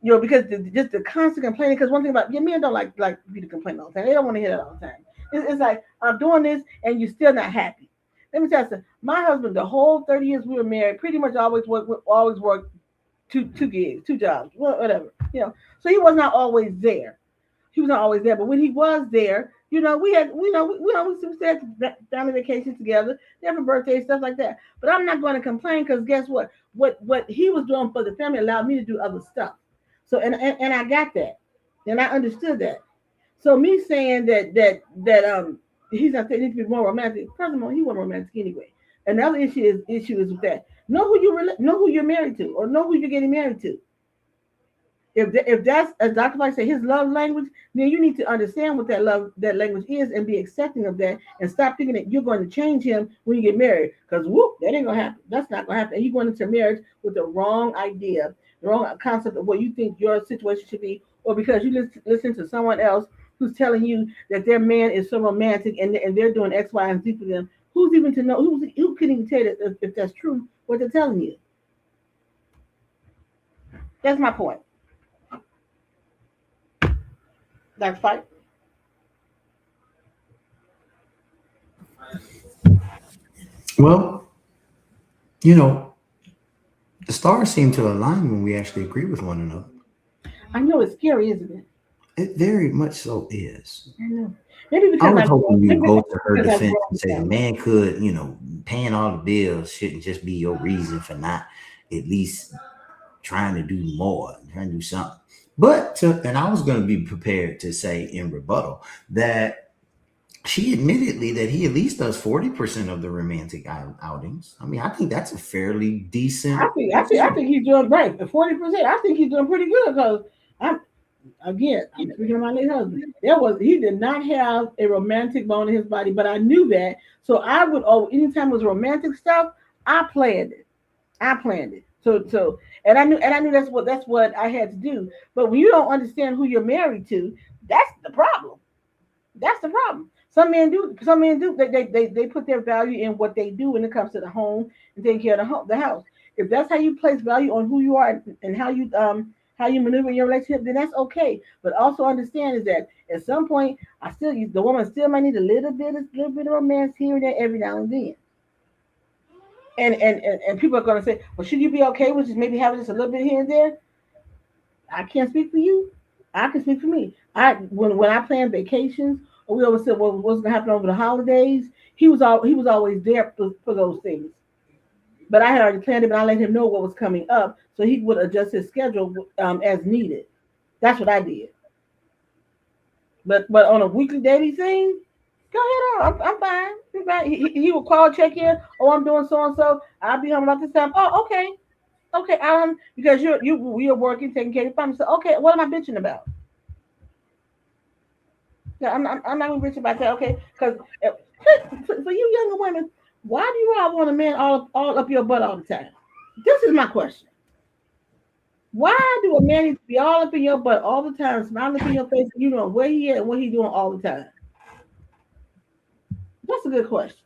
Because just the constant complaining. Because one thing about men don't like you to complain all the time. They don't want to hear that all the time. It's like I'm doing this and you're still not happy. Let me tell you something. My husband, the whole 30 years we were married, pretty much always worked two gigs, two jobs, whatever. So he was not always there. He was not always there, but when he was there, we had family vacations together, different birthdays, stuff like that. But I'm not going to complain because guess what? What he was doing for the family allowed me to do other stuff. So and I got that, and I understood that. So me saying that he's not saying he needs to be more romantic. First of all, he wasn't romantic anyway. Another issue is with that. Know who you're married to, or know who you're getting married to. If that's, as Dr. Mike said, his love language, then you need to understand what that language is and be accepting of that, and stop thinking that you're going to change him when you get married. Because that ain't gonna happen. That's not gonna happen. And you're going into marriage with the wrong idea, the wrong concept of what you think your situation should be, or because you listen to someone else who's telling you that their man is so romantic and they're doing X, Y, and Z for them. Who's even to know? Who can even tell you if that's true what they're telling you? That's my point. That's fight. Well, the stars seem to align when we actually agree with one another. I know it's scary, isn't it? It very much so is. I know. Maybe I because was hoping you go to her because I've defense grown and say the up. man could, paying all the bills shouldn't just be your reason for not at least trying to do more, trying to do something. And I was going to be prepared to say in rebuttal that she admittedly that he at least does 40% of the romantic outings. I mean, I think that's a fairly decent. I think he's doing right. 40%. I think he's doing pretty good because I'm speaking of my late husband. He did not have a romantic bone in his body, but I knew that. So I would anytime it was romantic stuff, I planned it. And I knew that's what I had to do. But when you don't understand who you're married to, that's the problem. That's the problem. Some men do. Some men do. They put their value in what they do when it comes to the home and taking care of the house. If that's how you place value on who you are and how you maneuver in your relationship, then that's okay. But also understand is that at some point, the woman still might need a little bit of romance here and there every now and then. And people are going to say, well, should you be okay with just maybe having just a little bit here and there? I can't speak for you. I can speak for me. When I planned vacations, or we always said what's going to happen over the holidays, he was always there for those things. But I had already planned it, but I let him know what was coming up, so he would adjust his schedule as needed. That's what I did. But on a weekly daily thing, go ahead on. I'm fine. I'm fine. He will call, check in. Oh, I'm doing so and so. I'll be home about this time. Oh, okay. Okay, because you're working, taking care of your family. So okay, what am I bitching about? Yeah, I'm not gonna bitch about that. Okay, because for you younger women, why do you all want a man all up your butt all the time? This is my question. Why do a man need to be all up in your butt all the time, smiling up in your face, and you know where he at and what he doing all the time? That's a good question.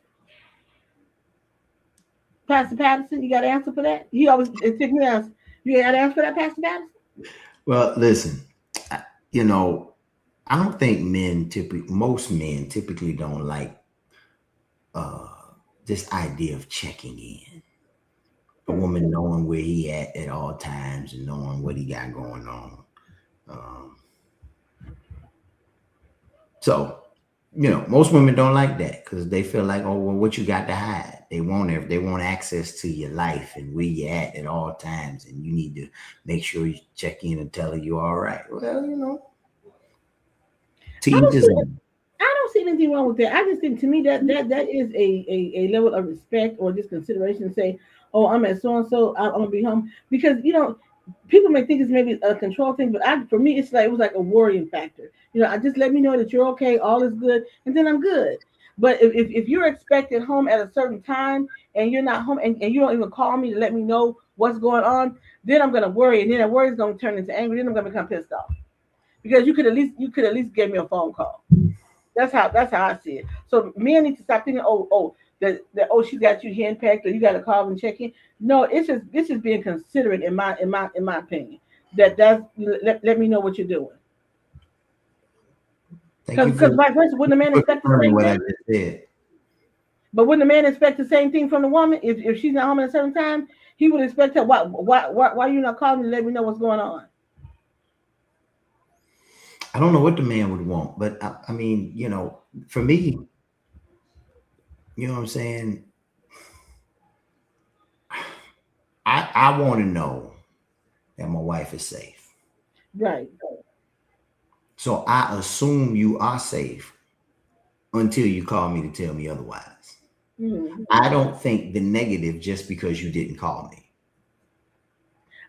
Pastor Patterson, you got an answer for that? He always take me answer. You got an answer for that, Pastor Patterson? Well, listen, you know, I don't think most men typically don't like uh, this idea of checking in. A woman knowing where he at all times and knowing what he got going on. Um, so, you know, most women don't like that because they feel like, oh, well, what you got to hide? They want access to your life and where you at all times, and you need to make sure you check in and tell her you're all right. Well, you know, to each his own. I don't see anything wrong with that. I just think to me that is a level of respect or just consideration to say, oh, I'm at so and so, I'm gonna be home because people may think it's maybe a control thing, but for me it's like it was like a worrying factor. I just let me know that you're okay, all is good, and then I'm good. But if you're expected home at a certain time and you're not home and you don't even call me to let me know what's going on, then I'm gonna worry, and then that worry is gonna turn into anger. Then I'm gonna become pissed off because you could at least give me a phone call. That's how I see it. So men need to stop thinking, that she got you handpicked or you got to call and check in. No, it's just being considerate in my opinion. Let me know what you're doing. Because vice versa, wouldn't a man expect the same thing? But wouldn't a man expect the same thing from the woman if she's not home at a certain time? He would expect her. Why you not calling me to let me know what's going on? I don't know what the man would want, but I mean, for me, you know what I'm saying? I want to know that my wife is safe. Right. So I assume you are safe until you call me to tell me otherwise. Mm-hmm. I don't think the negative just because you didn't call me.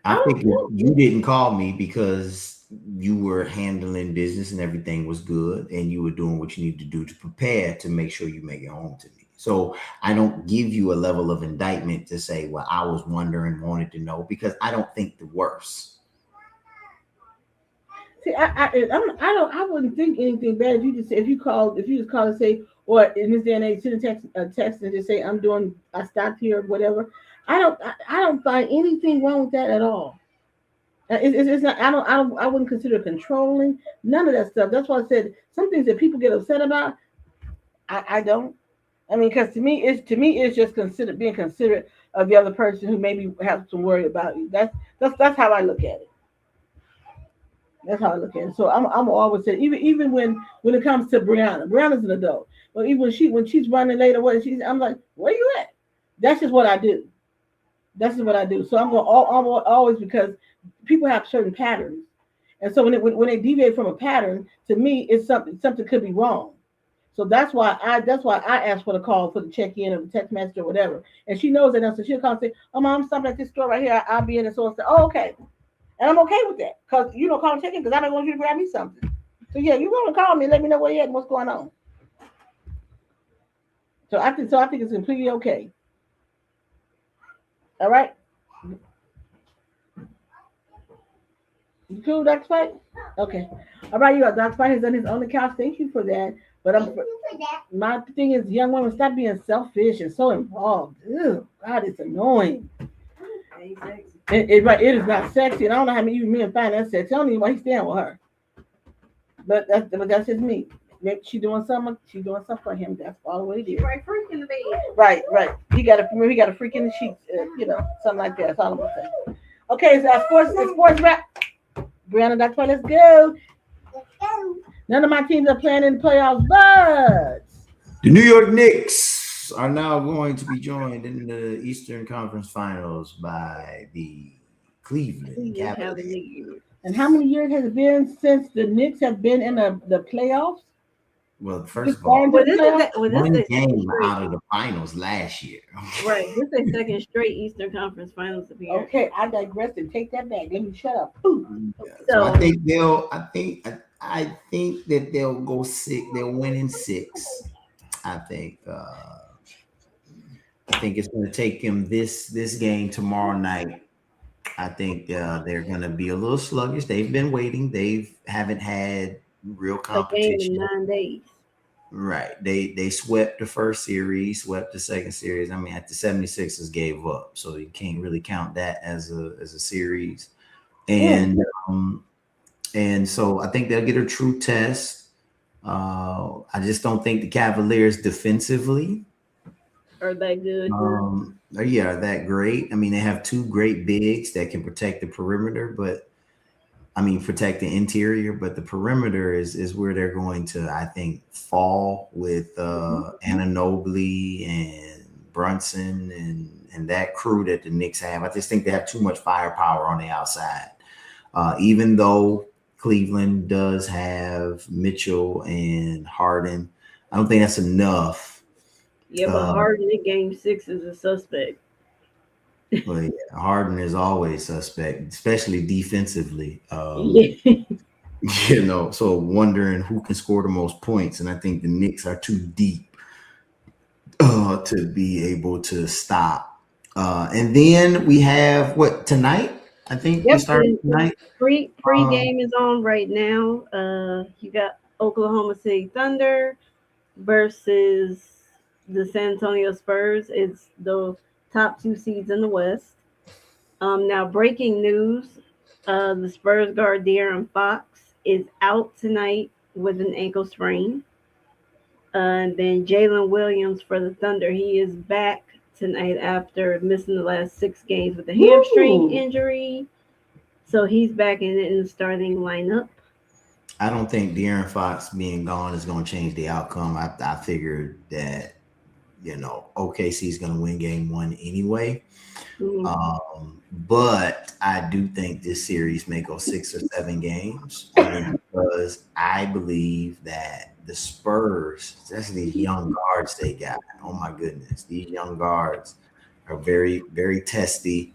I think you didn't call me because you were handling business and everything was good and you were doing what you need to do to prepare to make sure you make it home to me. So I don't give you a level of indictment to say, well, I was wondering, wanted to know, because I don't think the worst. See, I wouldn't think anything bad if you just call and say, or in this day and age, send a text and just say, I stopped here or whatever. I don't find anything wrong with that at all. It's not. I wouldn't consider controlling. None of that stuff. That's why I said some things that people get upset about. I don't. I mean, because to me, it's just being considerate of the other person who maybe has to worry about you. That's how I look at it. That's how I look at it. So I'm always saying, even when it comes to Brianna's an adult. But even when she's running late or what, I'm like, where you at? That's just what I do. That's just what I do. So I'm going always, because people have certain patterns, and so when they deviate from a pattern, to me, it's something could be wrong. So that's why I ask for the call, for the check in, or the text message or whatever. And she knows that now, so she'll call and say, "Oh, Mom, I'm stopping at this store right here. I'll be in." And so I say, "Oh, okay," and I'm okay with that because call and check in because I might want you to grab me something. So yeah, you want to call me, and let me know where you're at and what's going on. So I think it's completely okay. All right. You cool, Dr. Spike? Okay. All right, Dr. Spike has done his own account. Thank you for that. But my thing is, young women, stop being selfish and so involved. Ew, God, it's annoying. It is not sexy, and I don't know how many even men find that sexy. I don't even why he's staying with her. But that's just me. Maybe she's doing something for him. That's all what it is. Right, freak in the bed. Right. He got a freak in the sheets. Something like that. That's all I'm gonna say. Okay, so sports wrap. Brianna, Dr. Let's go. None of my teams are playing in the playoffs, but the New York Knicks are now going to be joined in the Eastern Conference Finals by the Cleveland Cavaliers. And how many years has it been since the Knicks have been in the playoffs? Well, first of all, one game out of the finals last year. Right. This is their second straight Eastern Conference Finals appearance. Okay, I digress and take that back. Let me shut up. Yeah, so I think that they'll go 6. They'll win in 6. I think it's going to take them this game tomorrow night. I think they're going to be a little sluggish. They've been waiting. They haven't had real A game in competition. 9 days. Right. They swept the first series, swept the second series. I mean, at the 76ers gave up, so you can't really count that as a series. And and so I think they'll get a true test. I just don't think the Cavaliers defensively Are they good? are that great. I mean, they have two great bigs that can protect the perimeter, but I mean, protect the interior, but the perimeter is where they're going to, I think, fall with Anunoby and Brunson and that crew that the Knicks have. I just think they have too much firepower on the outside. Even though Cleveland does have Mitchell and Harden, I don't think that's enough. Yeah, but Harden in game 6 is a suspect. Well, yeah, Harden is always suspect, especially defensively. You know, so wondering who can score the most points, and I think the Knicks are too deep to be able to stop. And then we have what tonight? I think we start tonight. Free game is on right now. You got Oklahoma City Thunder versus the San Antonio Spurs. It's the top 2 seeds in the West. Now, breaking news: the Spurs guard De'Aaron Fox is out tonight with an ankle sprain. And then Jalen Williams for the Thunder, he is back tonight after missing the last 6 games with a hamstring injury. So he's back in the starting lineup. I don't think De'Aaron Fox being gone is going to change the outcome. I figured that, you know, OKC is going to win game 1 anyway. But I do think this series may go 6 or 7 games because I believe that the Spurs, especially these young guards they got, oh my goodness, these young guards are very, very testy.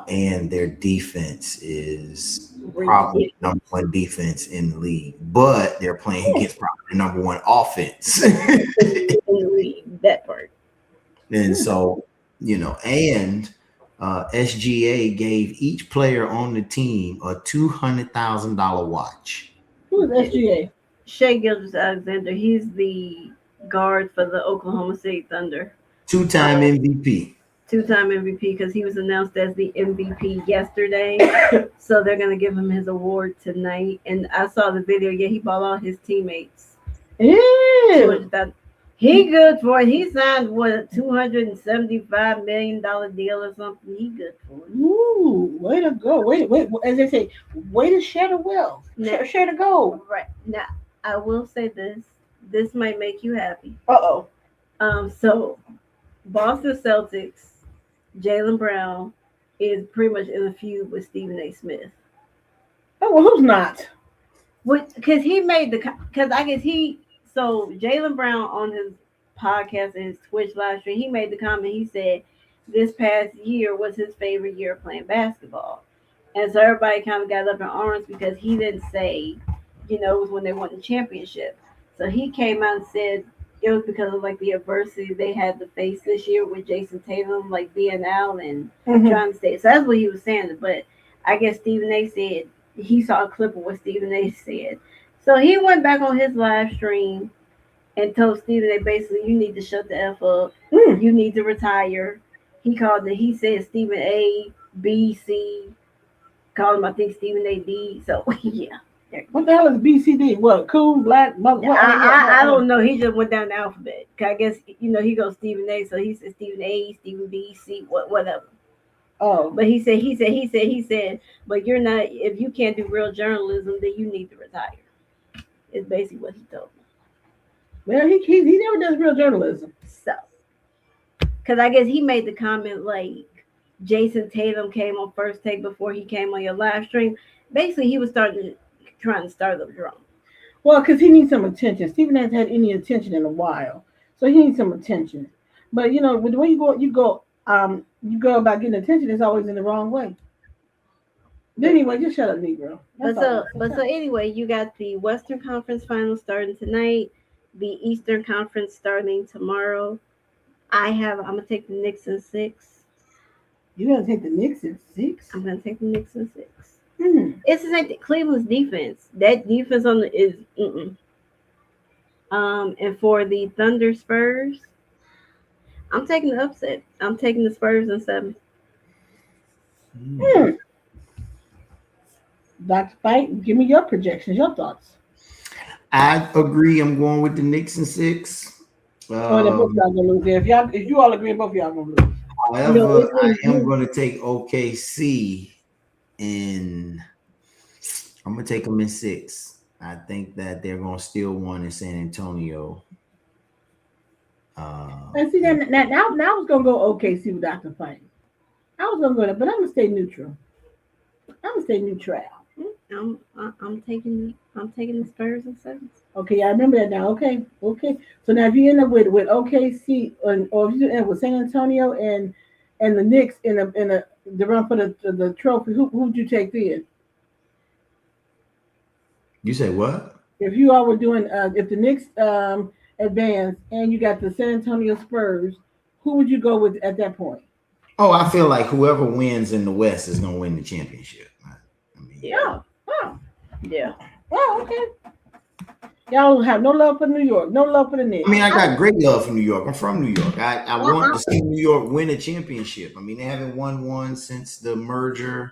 And their defense is probably the number 1 defense in the league, but they're playing against probably the number 1 offense in the league. That part. And so, you know, and SGA gave each player on the team a $200,000 watch. Who is SGA? Shai Gilgeous-Alexander. He's the guard for the Oklahoma City Thunder. 2-time MVP. 2-time MVP because he was announced as the MVP yesterday. So they're going to give him his award tonight. And I saw the video. Yeah, he bought all his teammates. Yeah. He good for it. He signed what, a $275 million deal or something. He good for it. Ooh, way to go. Wait. As they say, way to share the wealth. Share the gold. Right. Now, I will say this. This might make you happy. So Boston Celtics, Jaylen Brown is pretty much in a feud with Stephen A. Smith. Oh, well, who's not? Because he made because I guess so Jaylen Brown on his podcast and his Twitch live stream, he made the comment, he said this past year was his favorite year playing basketball. And so everybody kind of got up in arms because he didn't say, you know, it was when they won the championship. So he came out and said it was because of like the adversity they had to face this year with Jason Tatum, like being out and trying to stay. So that's what he was saying. But I guess Stephen A. said he saw a clip of what Stephen A. said. So he went back on his live stream and told Stephen A. basically, you need to shut the F up. You need to retire. He said Stephen A, B, C, called him, I think, Stephen A, D. So, yeah. What the hell is BCD? What? Cool, black, I don't know. He just went down the alphabet. I guess, you know, he goes Stephen A, so he said Stephen A, Stephen B, C, whatever. Oh. But he said, but you're not, if you can't do real journalism, then you need to retire. Is basically what he told me. Well, he never does real journalism. So, because I guess he made the comment like Jason Tatum came on First Take before he came on your live stream. Basically, he was trying to start up drama. Well, because he needs some attention. Stephen hasn't had any attention in a while, so he needs some attention. But you know, with the way you go about getting attention, it's always in the wrong way. But anyway, just shut up, Negro. So anyway, you got the Western Conference Finals starting tonight, the Eastern Conference starting tomorrow. I'm gonna take the Knicks in 6. You're gonna take the Knicks in 6? I'm gonna take the Knicks in 6. Mm. It's like Cleveland's defense. That defense on the is. And for the Thunder Spurs, I'm taking the upset. I'm taking the Spurs in 7. Mm. Dr. Fight, give me your projections, your thoughts. I agree. I'm going with the Knicks in 6. Or the both y'all gonna lose. If you all agree, both y'all gonna lose. However, I am going to take OKC and I'm going to take them in 6. I think that they're going to steal one in San Antonio. And see, now I was gonna go OKC with Dr. Fight. I was gonna go there, but I'm gonna stay neutral. I'm gonna stay neutral. I'm taking the Spurs in 7. Okay, I remember that now. Okay. So now if you end up with OKC or if you end up with San Antonio and the Knicks in the run for the trophy, who would you take then? You say what? If you all were doing if the Knicks advance and you got the San Antonio Spurs, who would you go with at that point? Oh, I feel like whoever wins in the West is going to win the championship. I mean, Yeah. Yeah. Oh, okay. Y'all have no love for New York, no love for the Knicks. I mean, I got great love for New York. I'm from New York. I want to see New York win a championship. I mean, they haven't won one since the merger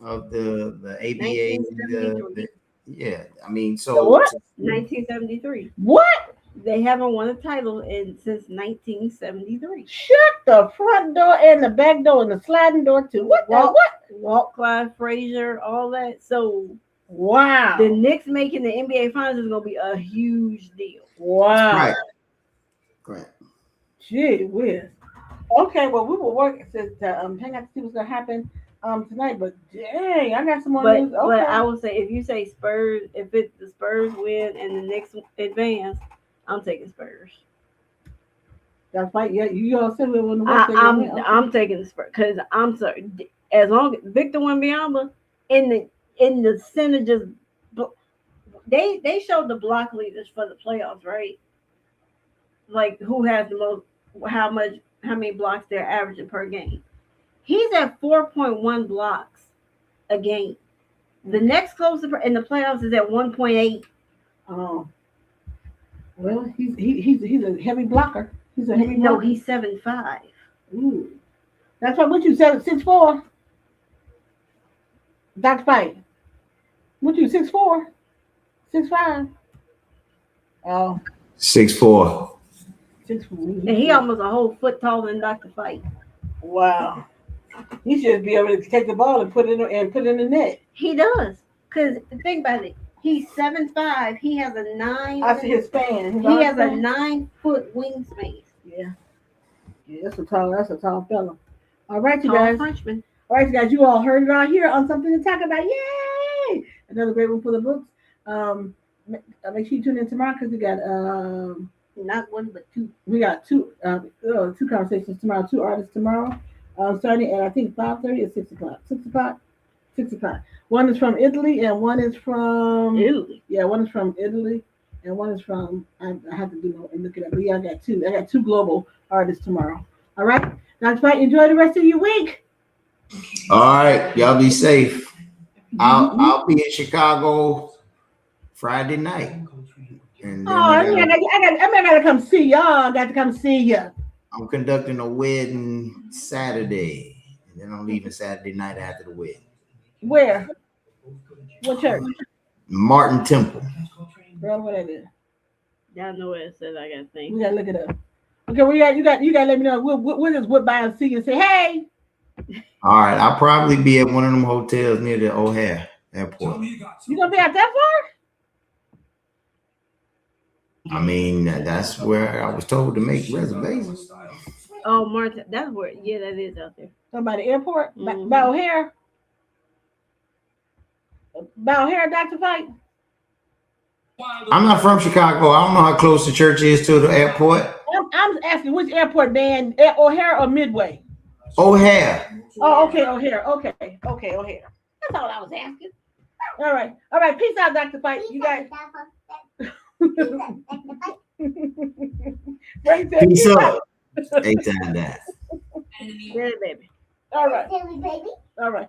of the ABA. Yeah, I mean, so what? 1973. What? They haven't won a title since 1973. Shut the front door and the back door and the sliding door too. What? Walt Clyde Frazier, all that. So wow, the Knicks making the NBA Finals is gonna be a huge deal. Wow. Right. Gee whiz. Okay, well we will work to hang out to see what's gonna happen tonight. But dang, I got some more news. Okay. But I would say if you say Spurs, if it's the Spurs win and the Knicks advance, I'm taking Spurs. That's right. Yeah, you all said we were. I'm taking the Spurs because I'm sorry. As long as Victor Wembanyama in the center, just they showed the block leaders for the playoffs, right? Like who has the most, how many blocks they're averaging per game. He's at 4.1 blocks a game. The next closest in the playoffs is at 1.8. Oh. Well, he's a heavy blocker. He's a heavy blocker. No, he's 7'5". Ooh. That's what you said, 6'4". Dr. Fight. What you 6'4"? 6'5"? Oh. 6'4". 6'4". And he almost a whole foot taller than Dr. Fight. Wow. He should be able to take the ball and put it in the net. He does. Because think about it. He's 7'5". He has a 9. I see his span. He has a 9-foot wingspan. Yeah. Yeah, that's a tall fella. All right, you Tall guys. Frenchman. All right, you guys. You all heard it all here on Something to Talk About. Yay! Another great one for the books. Make sure you tune in tomorrow because we got not one but two. We got two conversations tomorrow. 2 artists tomorrow. Starting at I think 5:30 or 6 o'clock. 6 o'clock. 6 o'clock. One is from Italy and one is from Italy. Yeah, one is from Italy and one is from I have to look it up. But yeah, I got two global artists tomorrow. All right. That's right. Enjoy the rest of your week. All right, y'all be safe. I'll be in Chicago Friday night. And I gotta come see y'all. I got to come see you. I'm conducting a wedding Saturday, and then I'm leaving Saturday night after the wedding. Where? What church? Martin Temple. Girl, what that is? Y'all know what it says. I gotta think. We gotta look it up. Okay, well, you got to let me know. We'll just whip by and see you and say, hey. All right, I'll probably be at one of them hotels near the O'Hare Airport. You gonna be out that far? I mean, that's where I was told to make reservations. Oh, Martin, that's where. Yeah, that is out there. So by the airport, Mm-hmm. by O'Hare. By O'Hare, Dr. Fight. I'm not from Chicago. I don't know how close the church is to the airport. I'm asking which airport band, O'Hare or Midway? O'Hare. Oh, okay, O'Hare. Okay, O'Hare. That's all I was asking. All right. Peace out, Dr. Fight. You guys. Peace up. 8 times that. Yeah, baby. All right. Silly baby. All right.